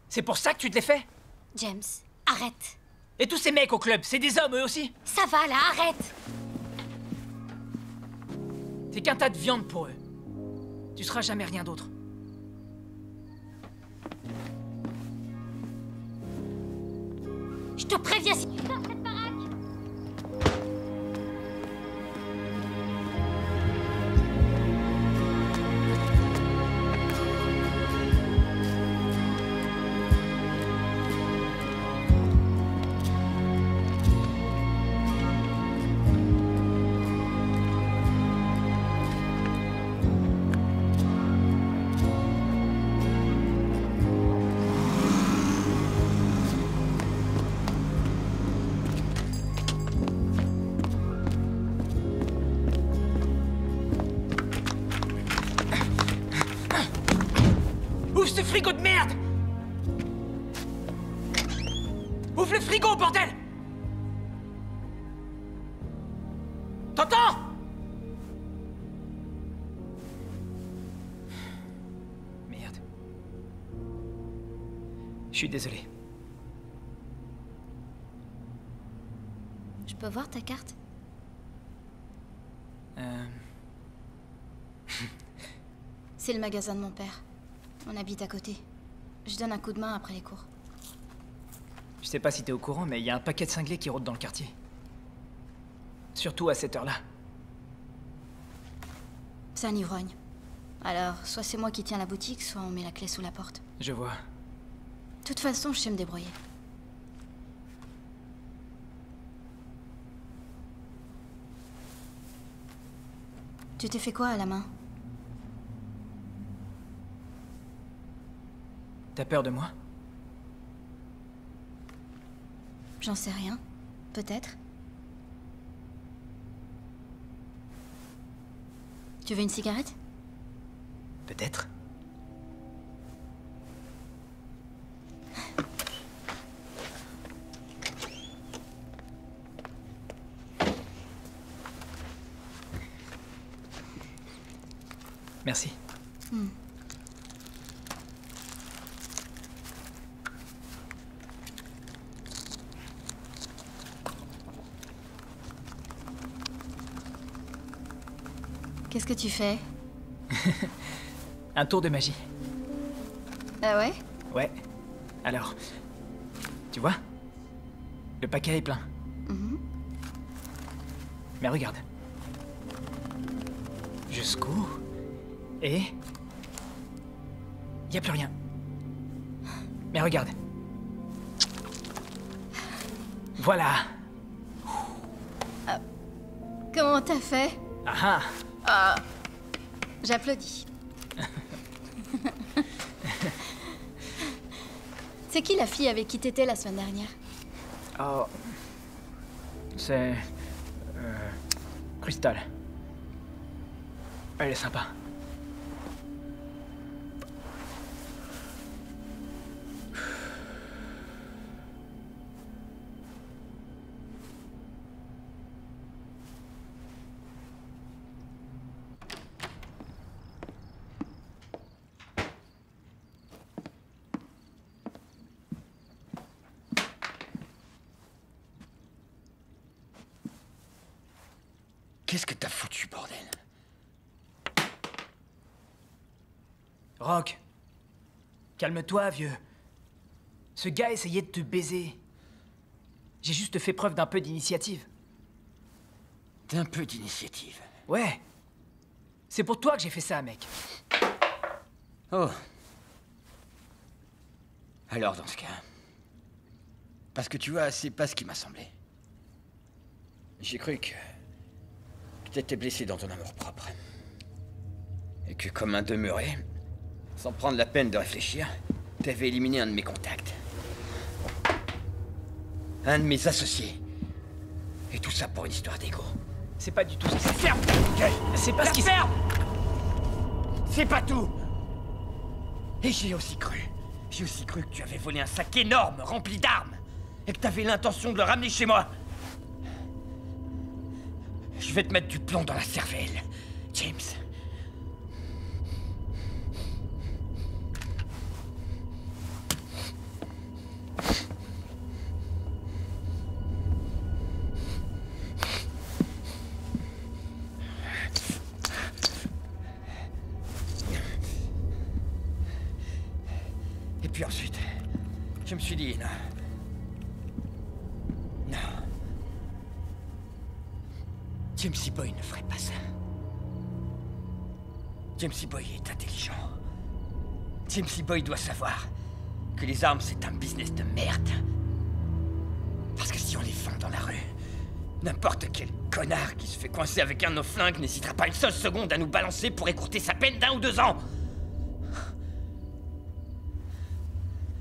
C'est pour ça que tu te l'es fait? James, arrête. Et tous ces mecs au club, c'est des hommes eux aussi? Ça va là, arrête! T'es qu'un tas de viande pour eux. Tu seras jamais rien d'autre. Je te préviens si tu sors cette baraque! Ouvre ce frigo de merde! Ouvre le frigo, bordel! T'entends? Merde. Je suis désolé. Je peux voir ta carte? C'est le magasin de mon père. On habite à côté. Je donne un coup de main après les cours. Je sais pas si t'es au courant, mais il y a un paquet de cinglés qui rôde dans le quartier. Surtout à cette heure-là. C'est un ivrogne. Alors, soit c'est moi qui tiens la boutique, soit on met la clé sous la porte. Je vois. De toute façon, je sais me débrouiller. Tu t'es fait quoi à la main? T'as peur de moi? J'en sais rien. Peut-être. Tu veux une cigarette? Peut-être. Merci. Qu'est-ce que tu fais? Un tour de magie. Ah ouais? Ouais. Alors, tu vois? Le paquet est plein. Mais regarde. Je secoue. Et... y a plus rien. Mais regarde. Voilà. Comment t'as fait? Ah ah. Ah, j'applaudis. C'est qui la fille avec qui t'étais la semaine dernière? Oh... c'est... Crystal. Elle est sympa. Qu'est-ce que t'as foutu, bordel? Rock. Calme-toi, vieux. Ce gars essayait de te baiser. J'ai juste fait preuve d'un peu d'initiative. D'un peu d'initiative? Ouais. C'est pour toi que j'ai fait ça, mec. Oh. Alors, dans ce cas... Parce que tu vois, c'est pas ce qui m'a semblé. J'ai cru que t'étais blessé dans ton amour-propre. Et que, comme un demeuré, sans prendre la peine de réfléchir, t'avais éliminé un de mes contacts. Un de mes associés. Et tout ça pour une histoire d'ego. C'est pas du tout ce qui s'est ferme. C'est pas ce qui ferme. C'est pas tout. Et j'ai aussi cru que tu avais volé un sac énorme rempli d'armes. Et que t'avais l'intention de le ramener chez moi. Je vais te mettre du plomb dans la cervelle, James. puis ensuite, je me suis dit, non. Non. James Boy ne ferait pas ça. James Boy est intelligent. James Boy doit savoir que les armes, c'est un business de merde. Parce que si on les vend dans la rue, n'importe quel connard qui se fait coincer avec un de nos flingues n'hésitera pas une seule seconde à nous balancer pour écourter sa peine d'1 ou 2 ans.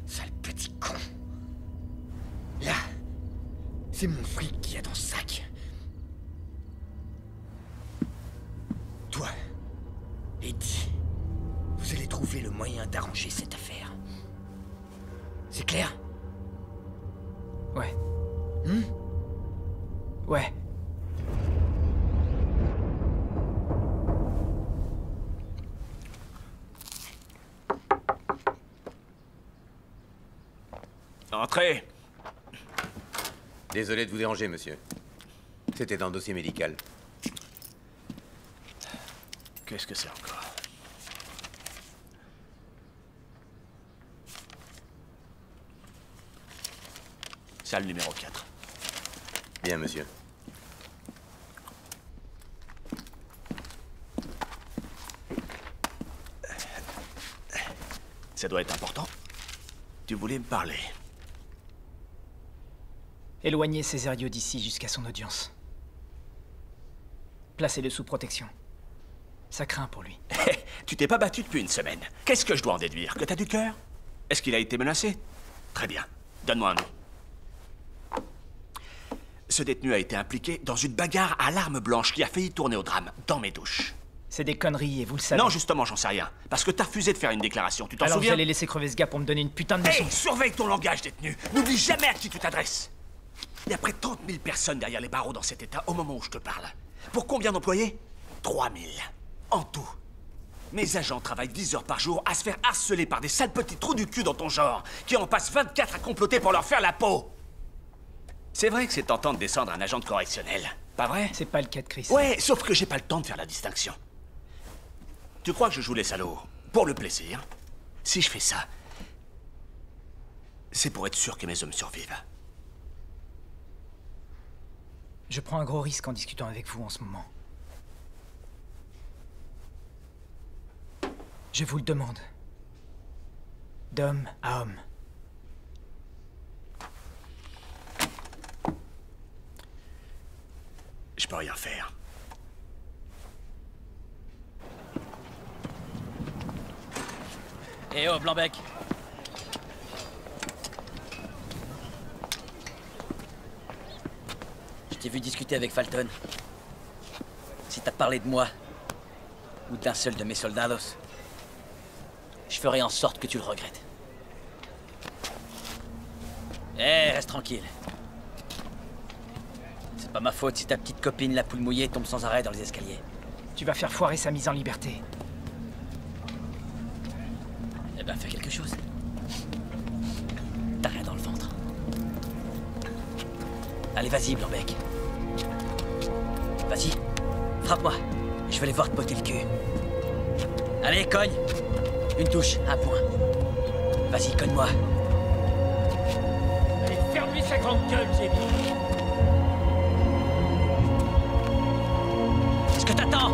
Sale petit con. Là, c'est mon fric qu'il y a dans ce sac. Toi, Eddie, vous allez trouver le moyen d'arranger cette affaire. C'est clair? Ouais. Ouais. Entrez. Désolé de vous déranger, monsieur. C'était dans le dossier médical. Qu'est-ce que c'est encore? Salle numéro 4. Bien, monsieur. Ça doit être important. Tu voulais me parler. Éloignez Césario d'ici jusqu'à son audience. Placez-le sous protection. Ça craint pour lui. Tu t'es pas battu depuis une semaine. Qu'est-ce que je dois en déduire? Que t'as du cœur? Est-ce qu'il a été menacé? Très bien. Donne-moi un nom. Ce détenu a été impliqué dans une bagarre à l'arme blanche qui a failli tourner au drame, dans mes douches. C'est des conneries et vous le savez. Non, justement, j'en sais rien. Parce que t'as refusé de faire une déclaration, tu t'en Alors souviens? vous allez laisser crever ce gars pour me donner une putain de leçon. Hey, surveille ton langage, détenu. N'oublie jamais à qui tu t'adresses. Il y a près de 30 000 personnes derrière les barreaux dans cet état au moment où je te parle. Pour combien d'employés? 3 000. En tout. Mes agents travaillent 10 heures par jour à se faire harceler par des sales petits trous du cul dans ton genre, qui en passent 24 à comploter pour leur faire la peau. C'est vrai que c'est tentant de descendre un agent de correctionnel, pas vrai? C'est pas le cas de Chris. Ouais, sauf que j'ai pas le temps de faire la distinction. Tu crois que je joue les salauds pour le plaisir? Si je fais ça, c'est pour être sûr que mes hommes survivent. Je prends un gros risque en discutant avec vous en ce moment. Je vous le demande. D'homme à homme. Je peux rien faire. Eh oh, Blanc-Bec. Je t'ai vu discuter avec Fulton. Si t'as parlé de moi, ou d'un seul de mes soldados, je ferai en sorte que tu le regrettes. Eh, reste tranquille. C'est pas ma faute si ta petite copine, la poule mouillée, tombe sans arrêt dans les escaliers. Tu vas faire foirer sa mise en liberté. Eh ben, fais quelque chose. T'as rien dans le ventre. Allez, vas-y, Blanc-Bec. Vas-y, frappe-moi. Je vais aller voir te botter le cul. Allez, cogne. Une touche, un point. Vas-y, cogne-moi. Allez, ferme-lui sa grande gueule, Jamie. Qu'est-ce que t'attends?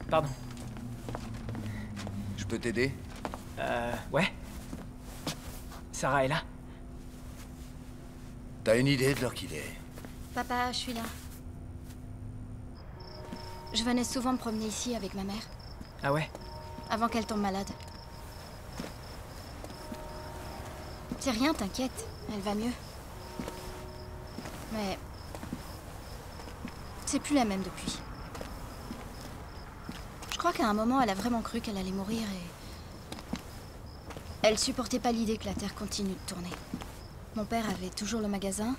Pardon. Je peux t'aider? Ouais. Sarah est là? T'as une idée de l'heure qu'il est? Papa, je suis là. Je venais souvent me promener ici avec ma mère. Ah ouais? Avant qu'elle tombe malade. C'est rien, t'inquiète. Elle va mieux. Mais... c'est plus la même depuis. Je crois qu'à un moment, elle a vraiment cru qu'elle allait mourir et... elle supportait pas l'idée que la Terre continue de tourner. Mon père avait toujours le magasin,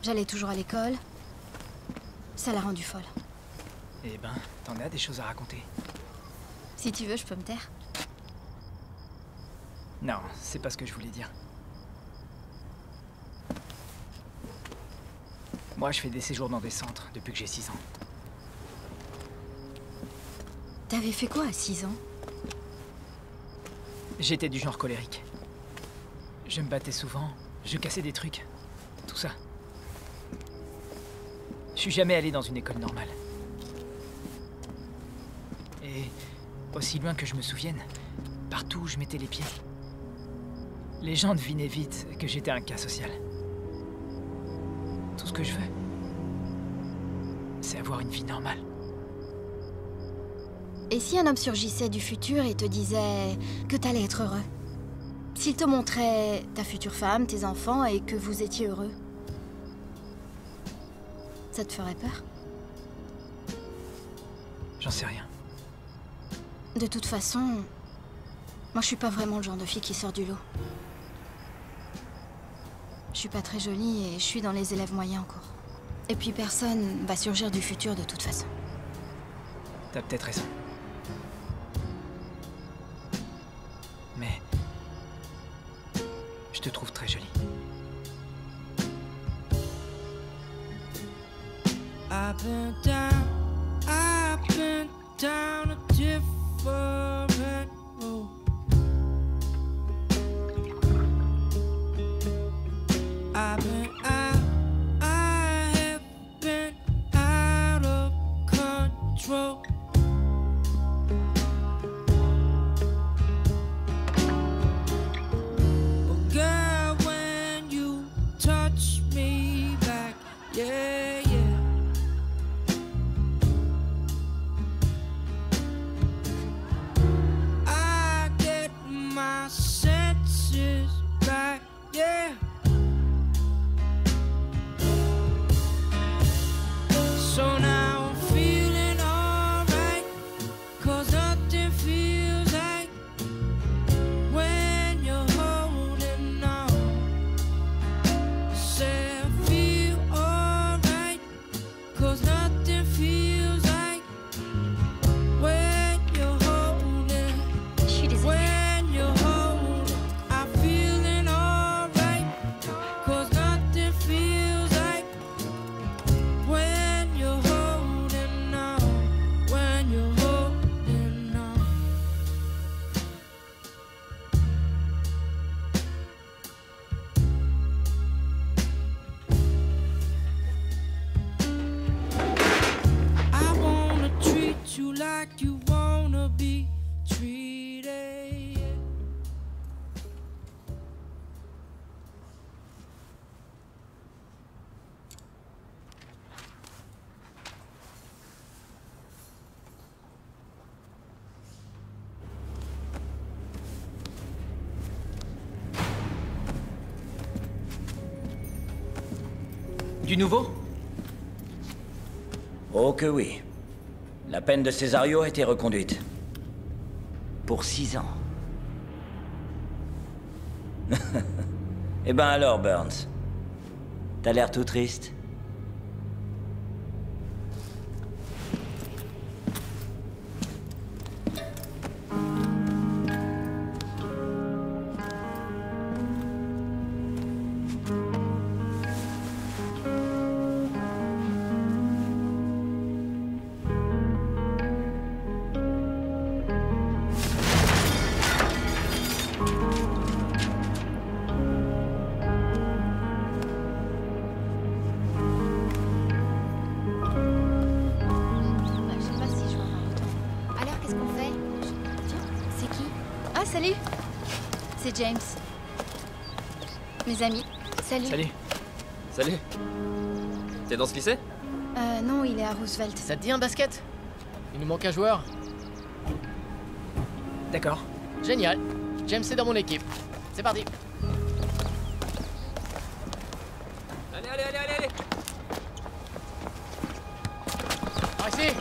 j'allais toujours à l'école. Ça l'a rendue folle. Eh ben, t'en as des choses à raconter. Si tu veux, je peux me taire. Non, c'est pas ce que je voulais dire. Moi, je fais des séjours dans des centres depuis que j'ai 6 ans. T'avais fait quoi à 6 ans? J'étais du genre colérique. Je me battais souvent, je cassais des trucs, tout ça. Je suis jamais allé dans une école normale. Et aussi loin que je me souvienne, partout où je mettais les pieds, les gens devinaient vite que j'étais un cas social. Tout ce que je veux, c'est avoir une vie normale. Et si un homme surgissait du futur et te disait que t'allais être heureux? S'il te montrait ta future femme, tes enfants et que vous étiez heureux? Ça te ferait peur? J'en sais rien. De toute façon, moi je suis pas vraiment le genre de fille qui sort du lot. Je suis pas très jolie et je suis dans les élèves moyens encore. Et puis personne va surgir du futur de toute façon. T'as peut-être raison. Mais... je te trouve très jolie. I've been down a different road. I have been out of control. But girl, when you touch me back, yeah, yeah. I get my senses back, yeah. So now I'm feeling alright, 'cause nothing feels like when you're holding on. Say I feel alright, 'cause nothing feels like when you're holding. When you're holding, I'm feeling alright, 'cause nothing feels like when you're holding on, when you're holding on. I wanna treat you like you wanna be treated. Du nouveau? Oh que oui. La peine de Césario a été reconduite. Pour 6 ans. Eh ben alors, Burns. T'as l'air tout triste. Je sais pas si je vais avoir le temps. Alors, qu'est-ce qu'on fait? C'est qui? Ah, salut! C'est James. Mes amis. Salut. Salut. Salut. T'es dans ce lycée? Non, il est à Roosevelt. Ça te dit un basket? Il nous manque un joueur. D'accord. Génial. James est dans mon équipe. C'est parti. Allez, allez, allez, allez, allez. Par ici.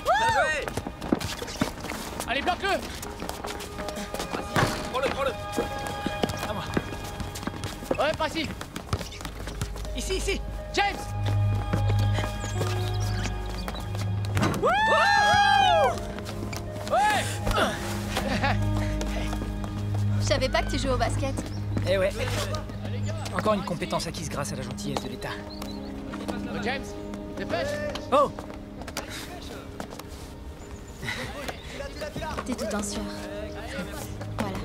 Bien joué. Allez, bloque-le. Prends-le, prends-le. À moi. Ouais, par ici. Ici, ici. James. Ouais. Je savais pas que tu jouais au basket. Eh ouais. Encore une compétence acquise grâce à la gentillesse de l'État. James, dépêche. Oh! T'es tout en sueur. Voilà.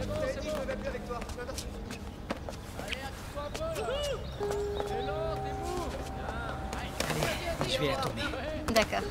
Allez, je vais la tourner. D'accord.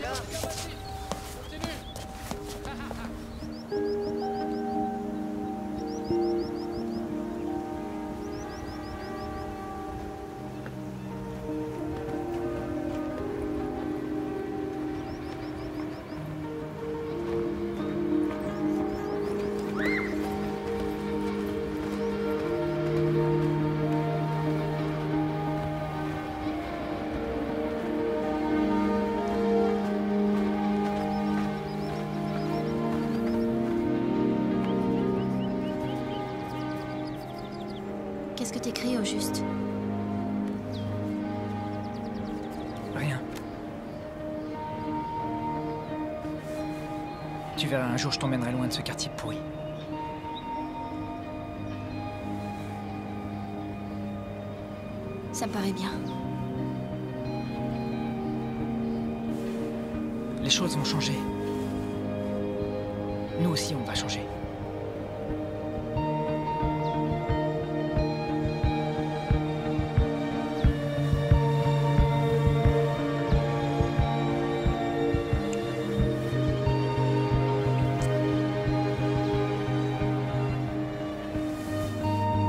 Qu'est-ce que t'écris au juste? Rien. Tu verras, un jour je t'emmènerai loin de ce quartier pourri. Ça me paraît bien. Les choses vont changer. Nous aussi, on va changer.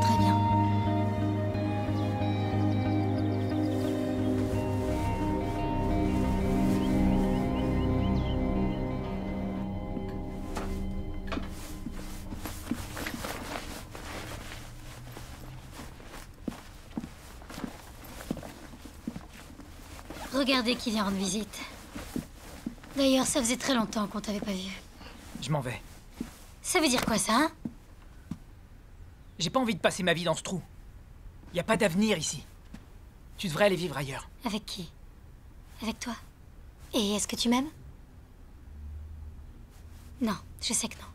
Très bien. Regardez qui vient rendre visite. D'ailleurs, ça faisait très longtemps qu'on t'avait pas vu. Je m'en vais. Ça veut dire quoi, ça, hein? J'ai pas envie de passer ma vie dans ce trou. Y a pas d'avenir ici. Tu devrais aller vivre ailleurs. Avec qui? Avec toi? Et est-ce que tu m'aimes? Non, je sais que non.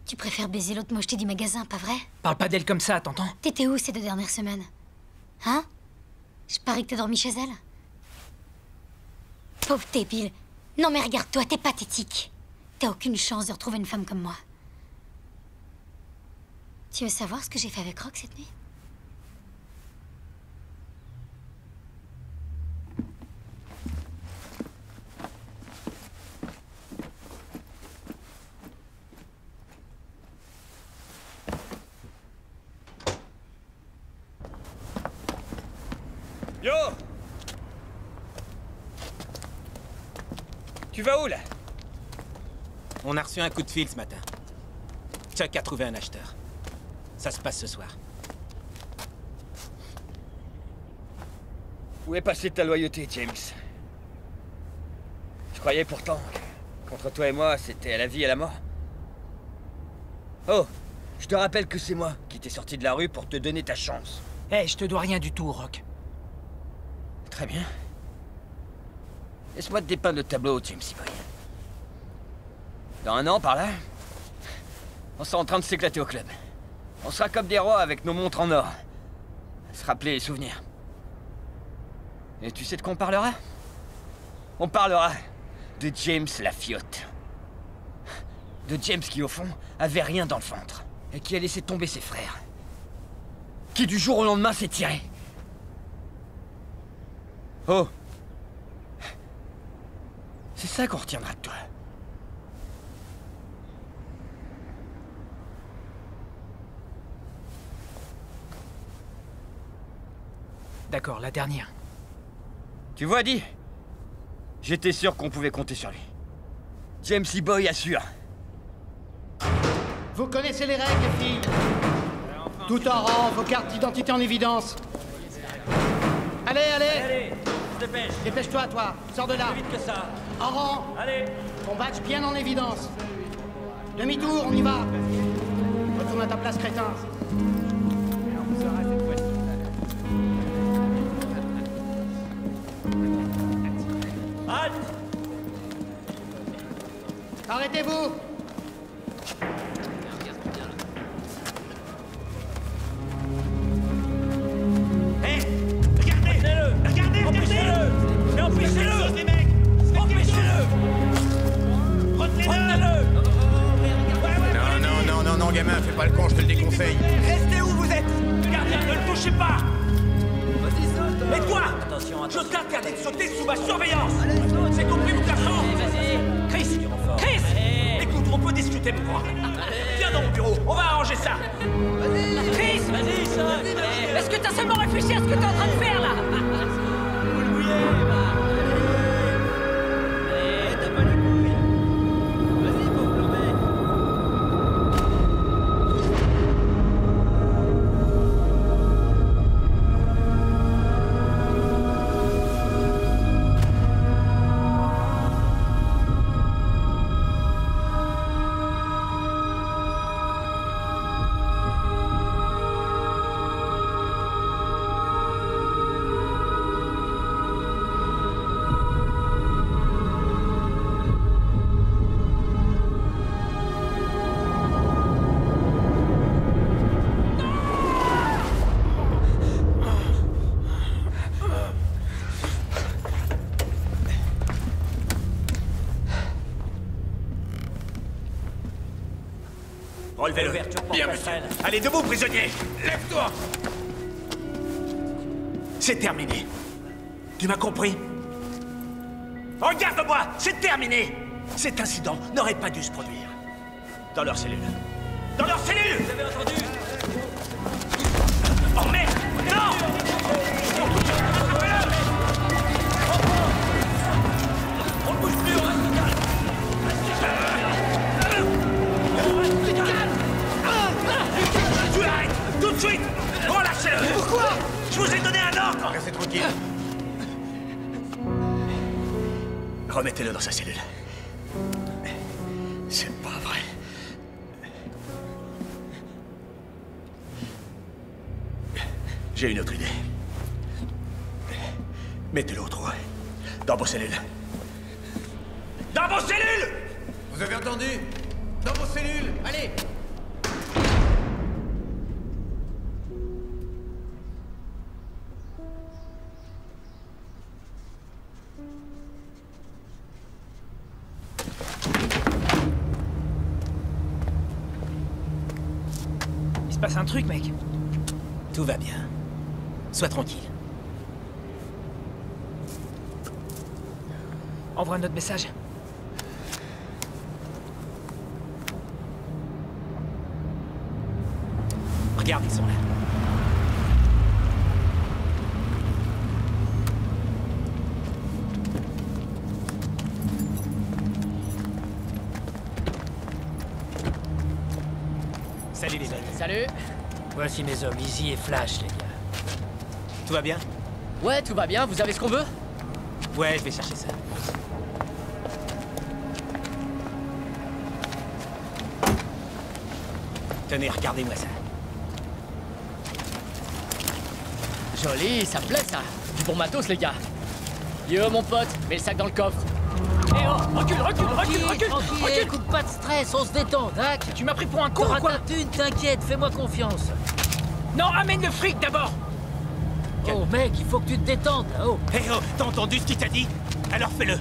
Tu préfères baiser l'autre mocheté du magasin, pas vrai? Parle pas d'elle comme ça, t'entends? T'étais où ces 2 dernières semaines? Hein? Je parie que t'as dormi chez elle? Pauvre débile. Non mais regarde-toi, t'es pathétique. T'as aucune chance de retrouver une femme comme moi. Tu veux savoir ce que j'ai fait avec Rock cette nuit? Yo! Tu vas où, là? On a reçu un coup de fil ce matin. Chuck a trouvé un acheteur. Ça se passe ce soir. Où est passée ta loyauté, James? Je croyais pourtant que contre toi et moi, c'était à la vie et à la mort. Oh, je te rappelle que c'est moi qui t'ai sorti de la rue pour te donner ta chance. Eh, je te dois rien du tout, Rock. Très bien. Laisse-moi te dépeindre le tableau, James Boy. Dans 1 an, par là, on sera en train de s'éclater au club. On sera comme des rois avec nos montres en or. À se rappeler les souvenirs. Et tu sais de quoi on parlera? On parlera de James la fiotte. De James qui, au fond, avait rien dans le ventre. Et qui a laissé tomber ses frères. Qui, du jour au lendemain, s'est tiré. Oh! C'est ça qu'on retiendra de toi. D'accord, la dernière. Tu vois, Di? J'étais sûr qu'on pouvait compter sur lui. James E. Boy assure. Vous connaissez les règles, les filles. Tout en rang, vos cartes d'identité en évidence. Allez, allez. Allez, dépêche. Dépêche-toi, toi. Sors de là. Plus vite que ça. En rang. Allez. Ton badge bien en évidence. Demi-tour, on y va. Retourne à ta place, crétin. Halte. Arrêtez-vous. Hé, regardez. Regardez. Mais empêchez-le. Les mecs. Empêchez-le. Retenez-le. Non, gamin, fais pas le con, je te le déconseille. Restez où vous êtes. Gardien, ne le touchez pas. Et toi, je t'interdis de sauter sous ma surveillance. C'est compris, mon garçon. Chris, écoute, on peut discuter, mon grand. Viens dans mon bureau, on va arranger ça. Chris, vas-y, sonne. Est-ce que t'as seulement réfléchi à ce que t'es en train de faire, là? Relevez-le. Bien, monsieur. Allez, debout, prisonnier. Lève-toi. C'est terminé. Tu m'as compris? Regarde-moi, c'est terminé. Cet incident n'aurait pas dû se produire. Dans leur cellule. Dans leur cellule. Vous avez entendu? Oh merde. Non. On ne bouge plus, on reste calme. Tu l'arrêtes tout de suite. Relâchez-le. Pourquoi? Je vous ai donné un ordre. Restez tranquille. Remettez-le dans sa cellule. C'est pas vrai. J'ai une autre idée. Mettez-le au trou. Dans vos cellules. Dans vos cellules! Vous avez entendu? Dans vos cellules! Allez! Il se passe un truc, mec. Tout va bien. Sois tranquille. Envoie un autre message. Regarde, ils sont là. Salut les mecs. Salut. Voici mes hommes, Easy et Flash, les gars. Tout va bien? Ouais, tout va bien, vous avez ce qu'on veut? Ouais, je vais chercher ça. Tenez, regardez-moi ça. Joli, ça me plaît ça. Du bon matos les gars. Yo mon pote, mets le sac dans le coffre. Eh oh, recule. Tranquille, Coup de pas de stress, on se détend, Dac. Tu m'as pris pour un con ou quoi? Ta thune, t'inquiète, fais-moi confiance. Non, amène le fric d'abord. Oh mec, il faut que tu te détendes, là-haut. Hé oh, t'as entendu ce qu'il t'a dit? Alors fais-le.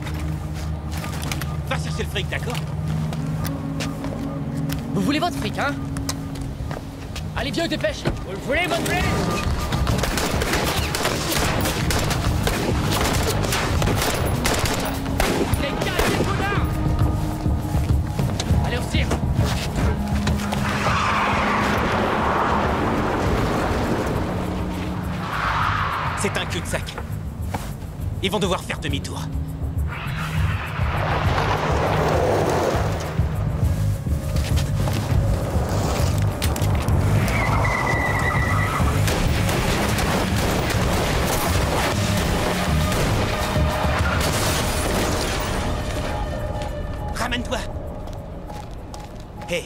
Va chercher le fric, d'accord? Vous voulez votre fric, hein? Allez vieux, dépêche. Vous le voulez, votre fric? Les gars, les connards! Allez, on se tire. C'est un cul-de-sac. Ils vont devoir faire demi-tour. Ramène-toi! Hé,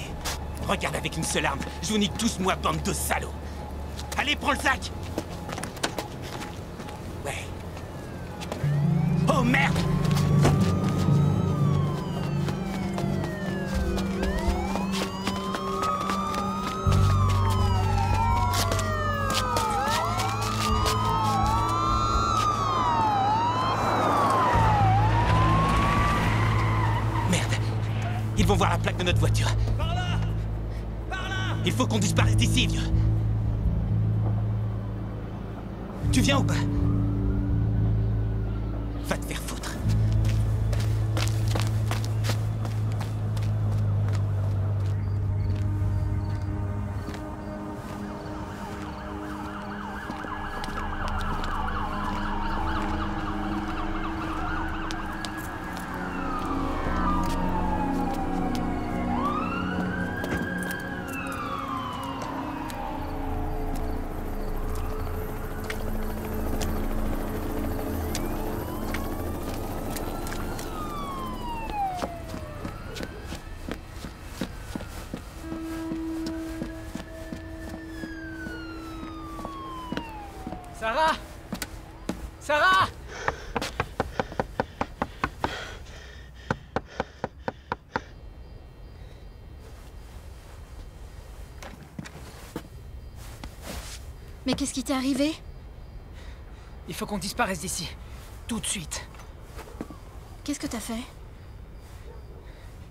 regarde avec une seule arme. Je vous nique tous, moi, bande de salauds. Allez, prends le sac! Ouais. Oh merde! Ils vont voir la plaque de notre voiture. Par là! Par là! Il faut qu'on disparaisse d'ici, vieux. Tu viens ou pas? Va te faire foutre. Sarah! Sarah! Mais qu'est-ce qui t'est arrivé? Il faut qu'on disparaisse d'ici. Tout de suite. Qu'est-ce que t'as fait?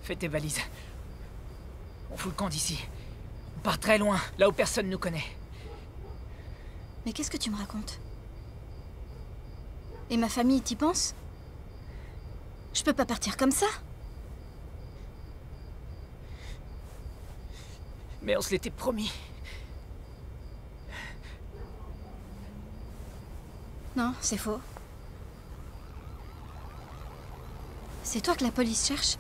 Fais tes valises. On fout le camp d'ici. On part très loin, là où personne nous connaît. Mais qu'est-ce que tu me racontes? Et ma famille, t'y penses? Je peux pas partir comme ça. Mais on se l'était promis. Non, c'est faux. C'est toi que la police cherche?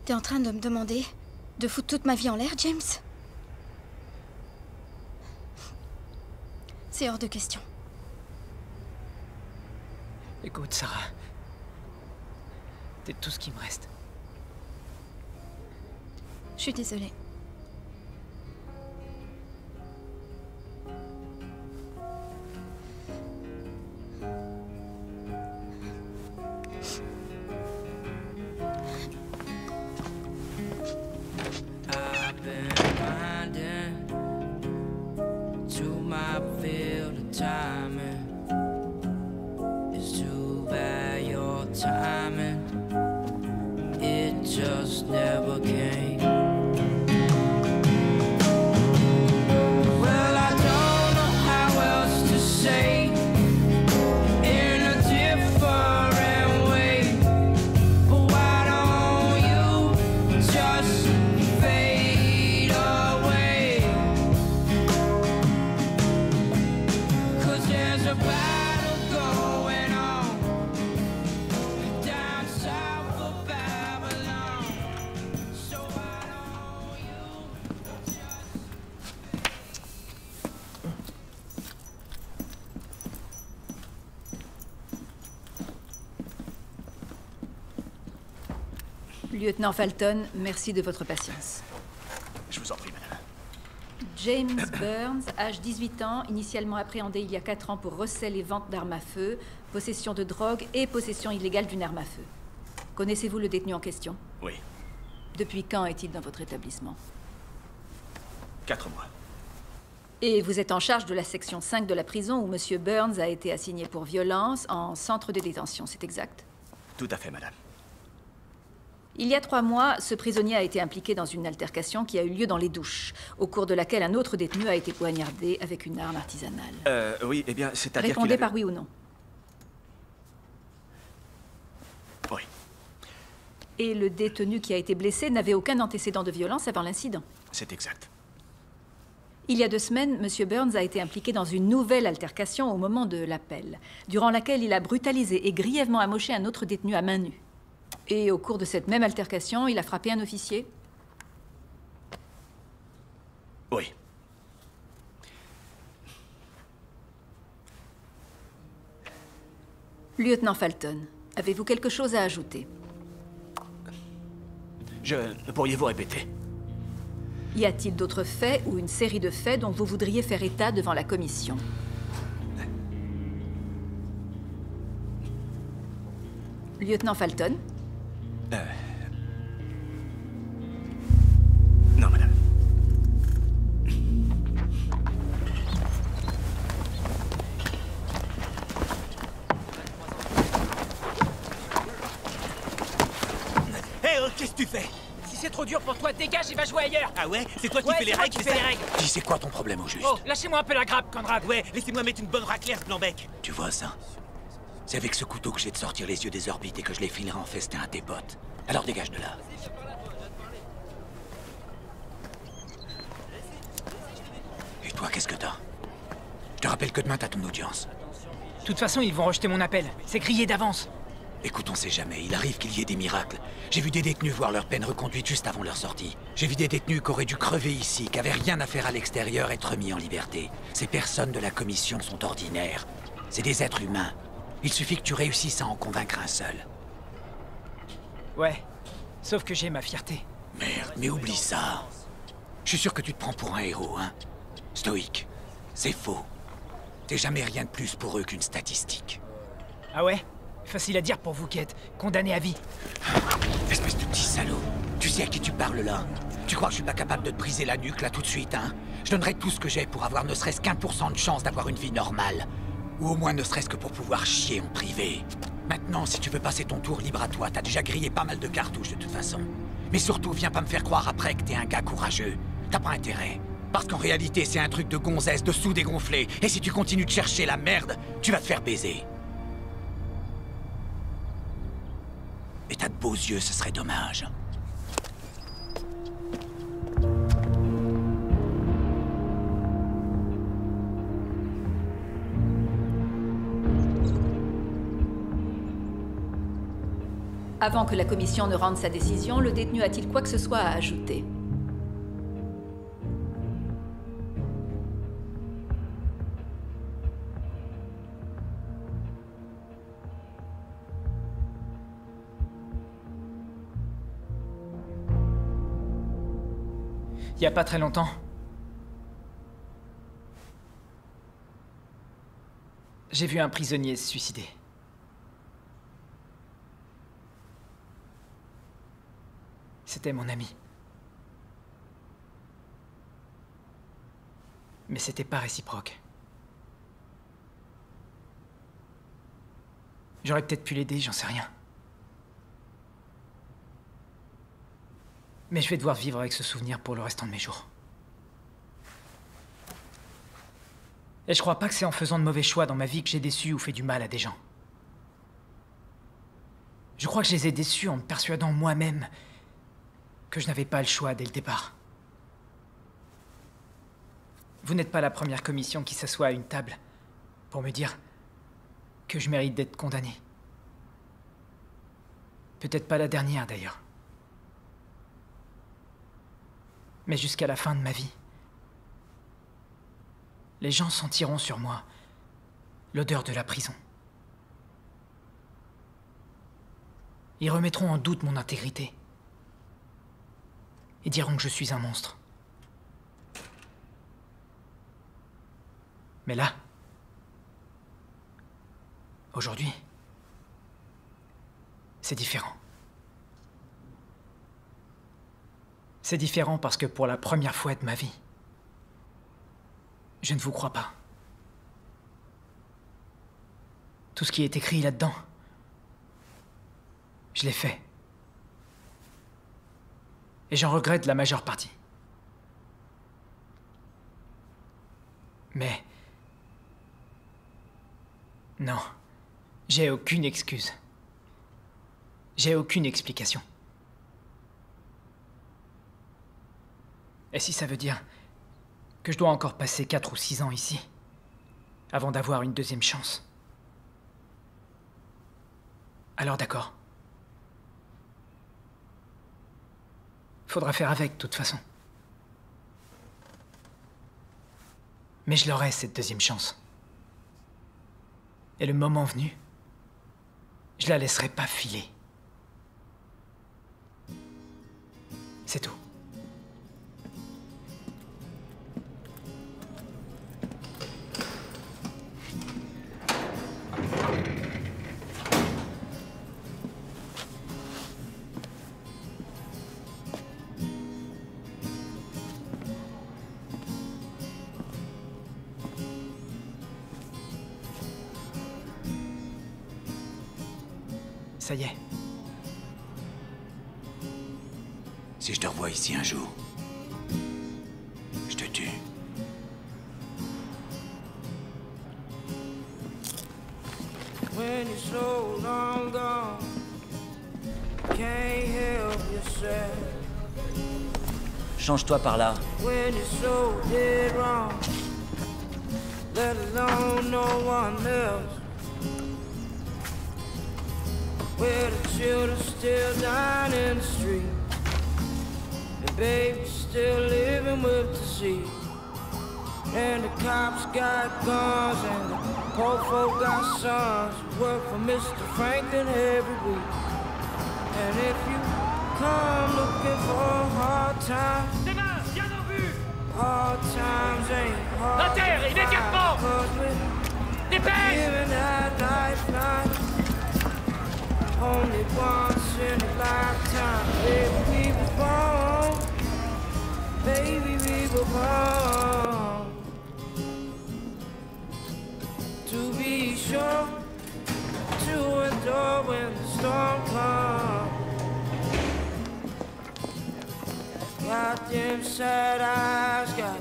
T'es en train de me demander de foutre toute ma vie en l'air, James? C'est hors de question. Écoute, Sarah. T'es tout ce qui me reste. Je suis désolée. Lieutenant Falton, merci de votre patience. Je vous en prie, madame. James Burns, âge 18 ans, initialement appréhendé il y a 4 ans pour recel et vente d'armes à feu, possession de drogue et possession illégale d'une arme à feu. Connaissez-vous le détenu en question? Oui. Depuis quand est-il dans votre établissement? 4 mois. Et vous êtes en charge de la section 5 de la prison où M. Burns a été assigné pour violence en centre de détention, c'est exact? Tout à fait, madame. Il y a 3 mois, ce prisonnier a été impliqué dans une altercation qui a eu lieu dans les douches, au cours de laquelle un autre détenu a été poignardé avec une arme artisanale. Oui, eh bien, c'est-à-dire qu'il Répondez avait... par oui ou non. Oui. Et le détenu qui a été blessé n'avait aucun antécédent de violence avant l'incident. C'est exact. Il y a 2 semaines, M. Burns a été impliqué dans une nouvelle altercation au moment de l'appel, durant laquelle il a brutalisé et grièvement amoché un autre détenu à main nue. Et au cours de cette même altercation, il a frappé un officier. Oui. Lieutenant Falton, avez-vous quelque chose à ajouter? Pourriez-vous répéter? Y a-t-il d'autres faits ou une série de faits dont vous voudriez faire état devant la commission? Lieutenant Falton? Non, madame. Hé, qu'est-ce que tu fais? Si c'est trop dur pour toi, dégage et va jouer ailleurs. Ah ouais? C'est toi qui fais les règles, qui fais les règles. Dis, c'est quoi ton problème au juste? Oh, lâchez-moi un peu la grappe, Conrad. Ouais, laissez-moi mettre une bonne raclée à ce blanc-bec. Tu vois ça? C'est avec ce couteau que je vais te sortir les yeux des orbites et que je les filerai en festin à tes potes. Alors dégage de là. Et toi, qu'est-ce que t'as? Je te rappelle que demain, t'as ton audience. De toute façon, ils vont rejeter mon appel. C'est grillé d'avance. Écoute, on sait jamais. Il arrive qu'il y ait des miracles. J'ai vu des détenus voir leur peine reconduite juste avant leur sortie. J'ai vu des détenus qui auraient dû crever ici, qui avaient rien à faire à l'extérieur, être mis en liberté. Ces personnes de la commission sont ordinaires. C'est des êtres humains. Il suffit que tu réussisses à en convaincre un seul. Ouais. Sauf que j'ai ma fierté. Merde, mais oublie ça. Je suis sûr que tu te prends pour un héros, hein. Stoïque. C'est faux. T'es jamais rien de plus pour eux qu'une statistique. Ah ouais? Facile à dire pour vous qui êtes condamné à vie. Espèce de petit salaud. Tu sais à qui tu parles là? Tu crois que je suis pas capable de te briser la nuque là tout de suite, hein? Je donnerais tout ce que j'ai pour avoir ne serait-ce qu'1% de chance d'avoir une vie normale. Ou au moins ne serait-ce que pour pouvoir chier en privé. Maintenant, si tu veux passer ton tour, libre à toi. T'as déjà grillé pas mal de cartouches de toute façon. Mais surtout, viens pas me faire croire après que t'es un gars courageux. T'as pas intérêt. Parce qu'en réalité, c'est un truc de gonzesse, de sous-dégonflé. Et si tu continues de chercher la merde, tu vas te faire baiser. Et t'as de beaux yeux, ce serait dommage. Avant que la commission ne rende sa décision, le détenu a-t-il quoi que ce soit à ajouter? Il y a pas très longtemps. J'ai vu un prisonnier se suicider. C'était mon ami. Mais c'était pas réciproque. J'aurais peut-être pu l'aider, j'en sais rien. Mais je vais devoir vivre avec ce souvenir pour le restant de mes jours. Et je crois pas que c'est en faisant de mauvais choix dans ma vie que j'ai déçu ou fait du mal à des gens. Je crois que je les ai déçus en me persuadant moi-même que je n'avais pas le choix dès le départ. Vous n'êtes pas la première commission qui s'assoit à une table pour me dire que je mérite d'être condamné. Peut-être pas la dernière d'ailleurs. Mais jusqu'à la fin de ma vie, les gens sentiront sur moi l'odeur de la prison. Ils remettront en doute mon intégrité. Et diront que je suis un monstre. Mais là, aujourd'hui, c'est différent. C'est différent parce que pour la première fois de ma vie, je ne vous crois pas. Tout ce qui est écrit là-dedans, je l'ai fait. Et j'en regrette la majeure partie. Mais... non, j'ai aucune excuse. J'ai aucune explication. Et si ça veut dire que je dois encore passer 4 ou 6 ans ici, avant d'avoir une deuxième chance? Alors d'accord. Faudra faire avec, de toute façon. Mais je l'aurai, cette deuxième chance. Et le moment venu, je la laisserai pas filer. C'est tout. Ça y est. Si je te revois ici un jour, je te tue. When you're so long gone, can't help yourself. Change-toi par là. When you're so dead wrong, let alone no one else. Where the children still dying in the street, and babies still living with disease. And the cops got guns, and the poor folk got sons who work for Mr. Franklin every week. And if you come looking for hard times, hard times ain't hard. La terre, immédiatement! Dépêche! Giving that lifeline only once in a lifetime. Baby, we were born. Baby, we were born to be sure to endure when the storm comes. Got them sad eyes, got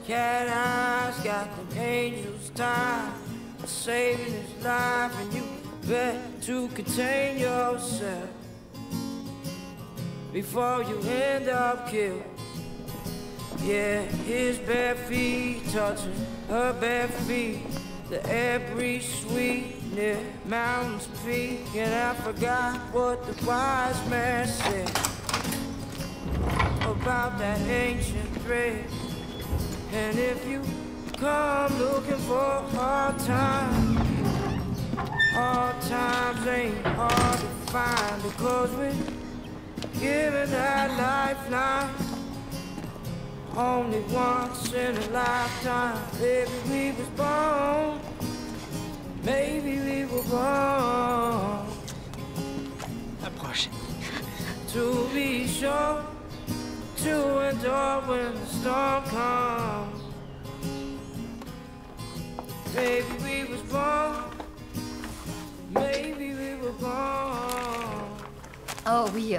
cat eyes, got them angels tied, saving his life, and you bet to contain yourself before you end up killed. Yeah, his bare feet touching her bare feet, the air breeze sweet near mountains peak, and I forgot what the wise man said about that ancient thread. And if you come looking for hard times, hard times ain't hard to find, because we're given that lifeline only once in a lifetime. Baby, we was born. Maybe we were born. Approche. To be sure to endure when the storm comes. Baby, we was born. Maybe we were born. Oh oui,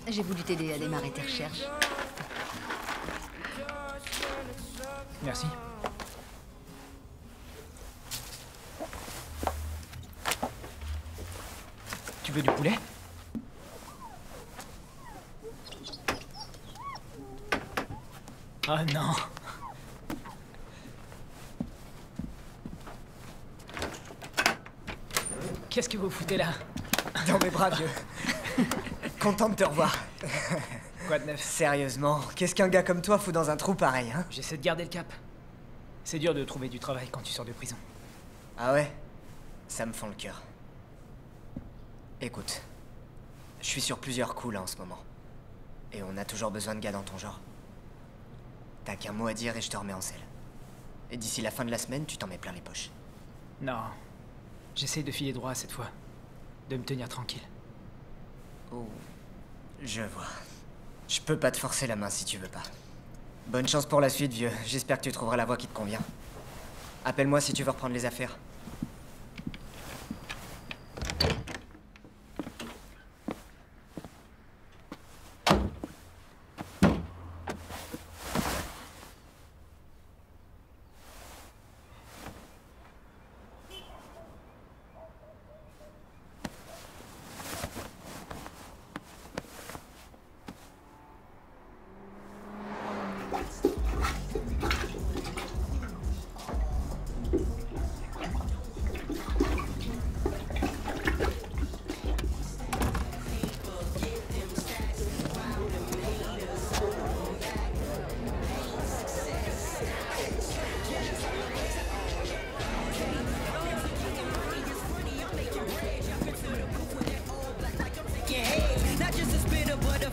j'ai voulu t'aider à démarrer tes recherches. Merci. Tu veux du poulet? Oh non. Qu'est-ce que vous foutez là? Dans mes bras, vieux. Content de te revoir. Quoi de neuf? Sérieusement, qu'est-ce qu'un gars comme toi fout dans un trou pareil, hein? J'essaie de garder le cap. C'est dur de trouver du travail quand tu sors de prison. Ah ouais? Ça me fend le cœur. Écoute, je suis sur plusieurs coups là en ce moment. Et on a toujours besoin de gars dans ton genre. T'as qu'un mot à dire et je te remets en selle. Et d'ici la fin de la semaine, tu t'en mets plein les poches. Non. J'essaie de filer droit cette fois. De me tenir tranquille. Oh. Je vois. Je peux pas te forcer la main si tu veux pas. Bonne chance pour la suite, vieux. J'espère que tu trouveras la voie qui te convient. Appelle-moi si tu veux reprendre les affaires.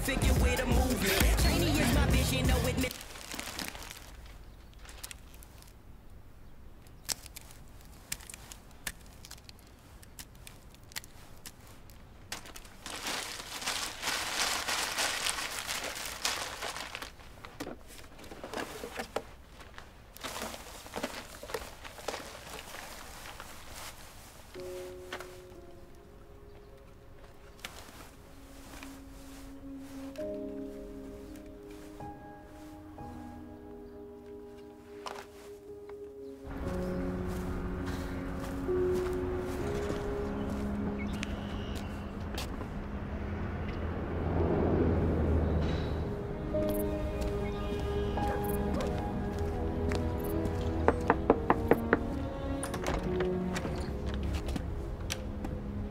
figure with a movement. Training is my vision, no admit.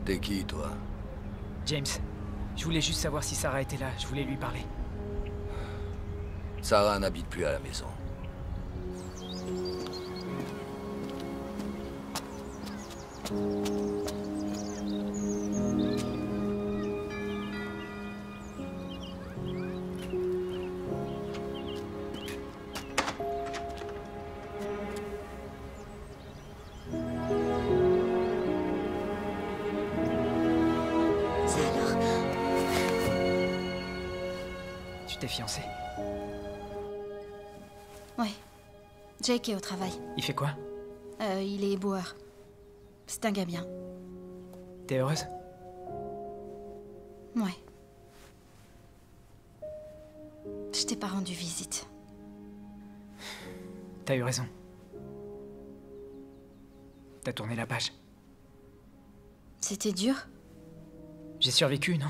T'es qui, toi? James, je voulais juste savoir si Sarah était là. Je voulais lui parler. Sarah n'habite plus à la maison. Tu t'es fiancé? Ouais. Jake est au travail. Il fait quoi? Il est éboueur. C'est un gars bien. T'es heureuse? Ouais. Je t'ai pas rendu visite. T'as eu raison. T'as tourné la page. C'était dur? J'ai survécu, non?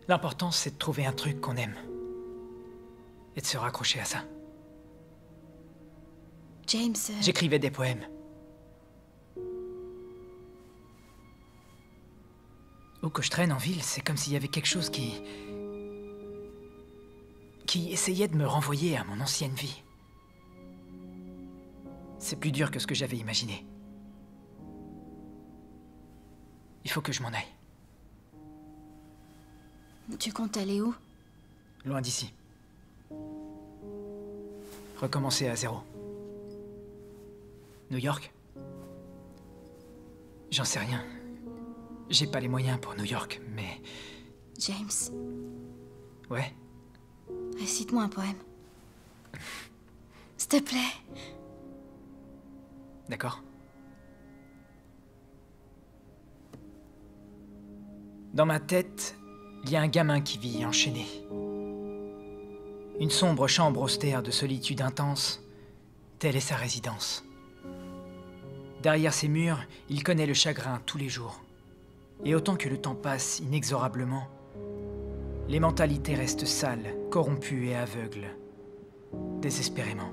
L'important, c'est de trouver un truc qu'on aime. Et de se raccrocher à ça. James... J'écrivais des poèmes. Où que je traîne en ville, c'est comme s'il y avait quelque chose qui essayait de me renvoyer à mon ancienne vie. C'est plus dur que ce que j'avais imaginé. Il faut que je m'en aille. Tu comptes aller où? Loin d'ici. Recommencer à zéro. New York? J'en sais rien. J'ai pas les moyens pour New York, mais... James. Ouais? Récite-moi un poème. S'il te plaît. D'accord. Dans ma tête, il y a un gamin qui vit enchaîné. Une sombre chambre austère de solitude intense, telle est sa résidence. Derrière ces murs, il connaît le chagrin tous les jours. Et autant que le temps passe inexorablement, les mentalités restent sales, corrompues et aveugles, désespérément.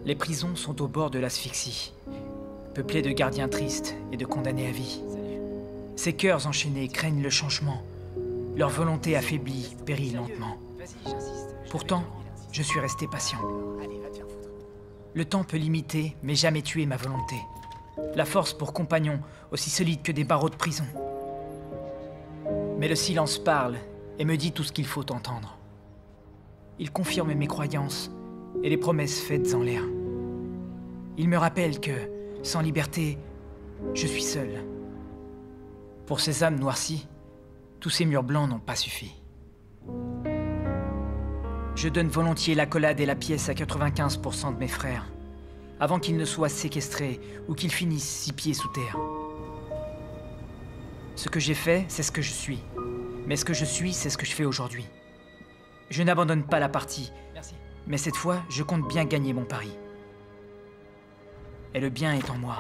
Les prisons sont au bord de l'asphyxie, peuplées de gardiens tristes et de condamnés à vie. Ces cœurs enchaînés craignent le changement. Leur volonté affaiblie périt lentement. Pourtant, je suis resté patient. Le temps peut limiter, mais jamais tuer ma volonté. La force pour compagnon, aussi solide que des barreaux de prison. Mais le silence parle et me dit tout ce qu'il faut entendre. Il confirme mes croyances et les promesses faites en l'air. Il me rappelle que, sans liberté, je suis seul. Pour ces âmes noircies, tous ces murs blancs n'ont pas suffi. Je donne volontiers l'accolade et la pièce à 95% de mes frères, avant qu'ils ne soient séquestrés ou qu'ils finissent 6 pieds sous terre. Ce que j'ai fait, c'est ce que je suis. Mais ce que je suis, c'est ce que je fais aujourd'hui. Je n'abandonne pas la partie, mais cette fois, je compte bien gagner mon pari. Et le bien est en moi.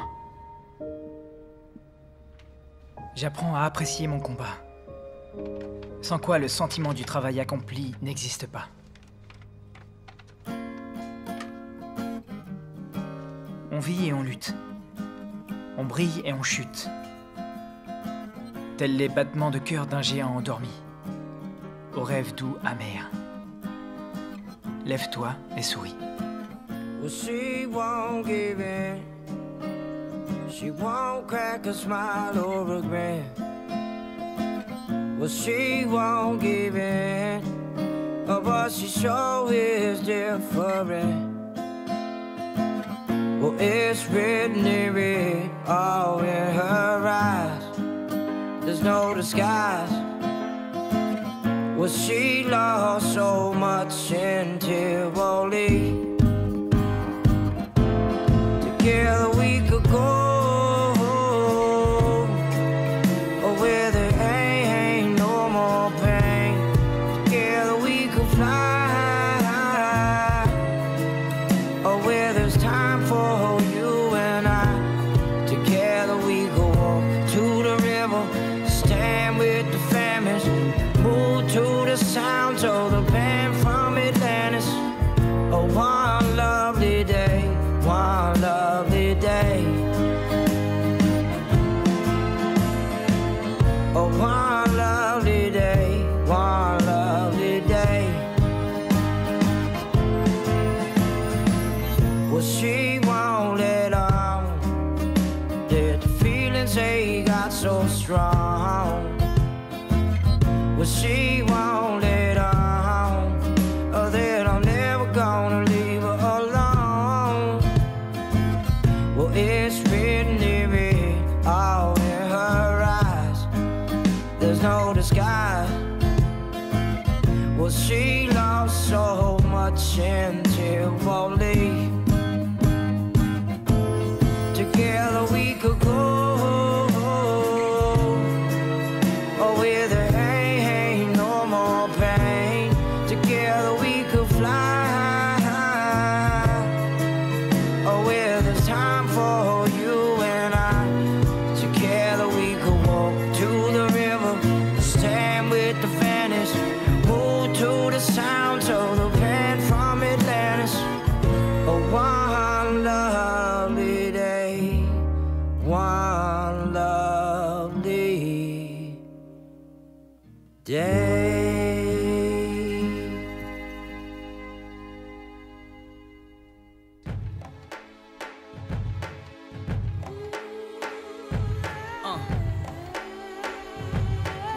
J'apprends à apprécier mon combat. Sans quoi le sentiment du travail accompli n'existe pas. On vit et on lutte. On brille et on chute. Tels les battements de cœur d'un géant endormi. Au rêve doux amer. Lève-toi et souris. Well, she won't give in. She won't crack a smile or a grin. Well, she won't give in, oh, but she sure is different. Well, it's written in red, all in her eyes. There's no disguise. Well, she lost so much in Tivoli. Together we could go. Sounds of the band from Atlantis. Oh, one lovely day, one lovely day. Oh, one lovely day, one lovely day. Well, she won't let on that the feelings they got so strong. Well, she won't let on, oh, that I'm never gonna leave her alone. Well, it's written in red, all in her eyes. There's no disguise. Well, she lost so much in Tivoli. Together we could go. Sounds of the band from Atlantis. Oh, one lovely day, one lovely day.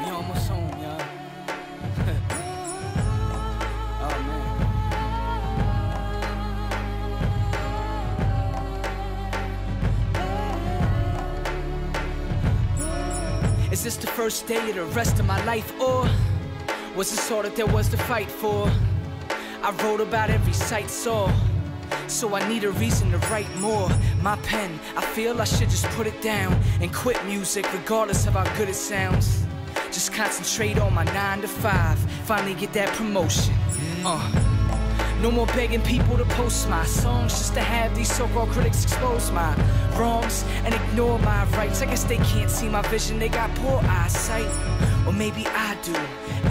We almost home, y'all. Is this the first day of the rest of my life, or was this all that there was to fight for? I wrote about every sight saw, so I need a reason to write more. My pen, I feel I should just put it down and quit music regardless of how good it sounds. Just concentrate on my 9 to 5, finally get that promotion. No more begging people to post my songs just to have these so-called critics expose my wrongs and ignore my rights. I guess they can't see my vision, they got poor eyesight. Or maybe I do.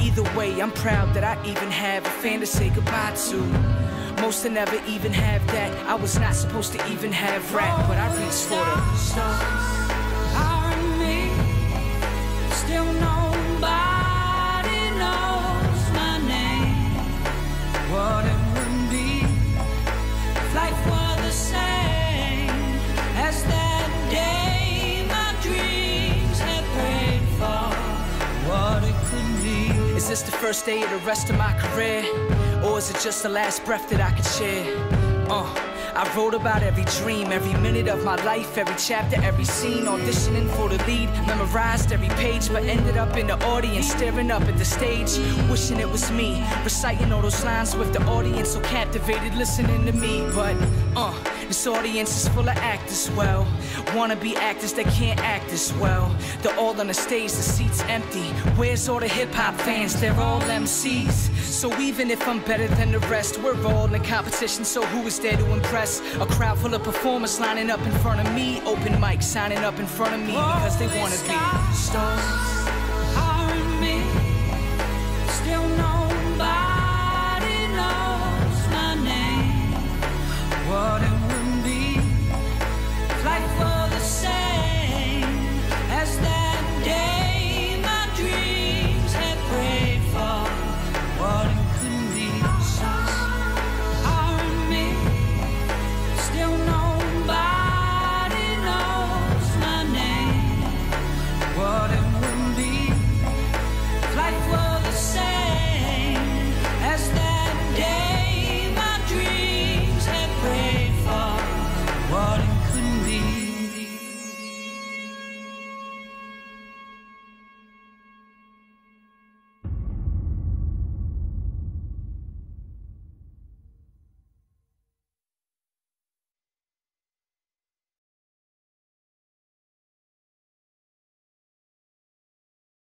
Either way, I'm proud that I even have a fan to say goodbye to. Most will never even have that. I was not supposed to even have rap, but I reached for the stars. Still nobody knows my name. What it would be if life were the same as that day my dreams had prayed for. What it could be. Is this the first day of the rest of my career? Or is it just the last breath that I could share? I wrote about every dream, every minute of my life, every chapter, every scene, auditioning for the lead, memorized every page, but ended up in the audience, staring up at the stage, wishing it was me, reciting all those lines with the audience so captivated, listening to me. But this audience is full of actors, well, wannabe actors that can't act as well. They're all on the stage, the seat's empty. Where's all the hip-hop fans? They're all MCs. So even if I'm better than the rest, we're all in competition, so who is there to impress? A crowd full of performers lining up in front of me, open mic signing up in front of me because they wanna be stars.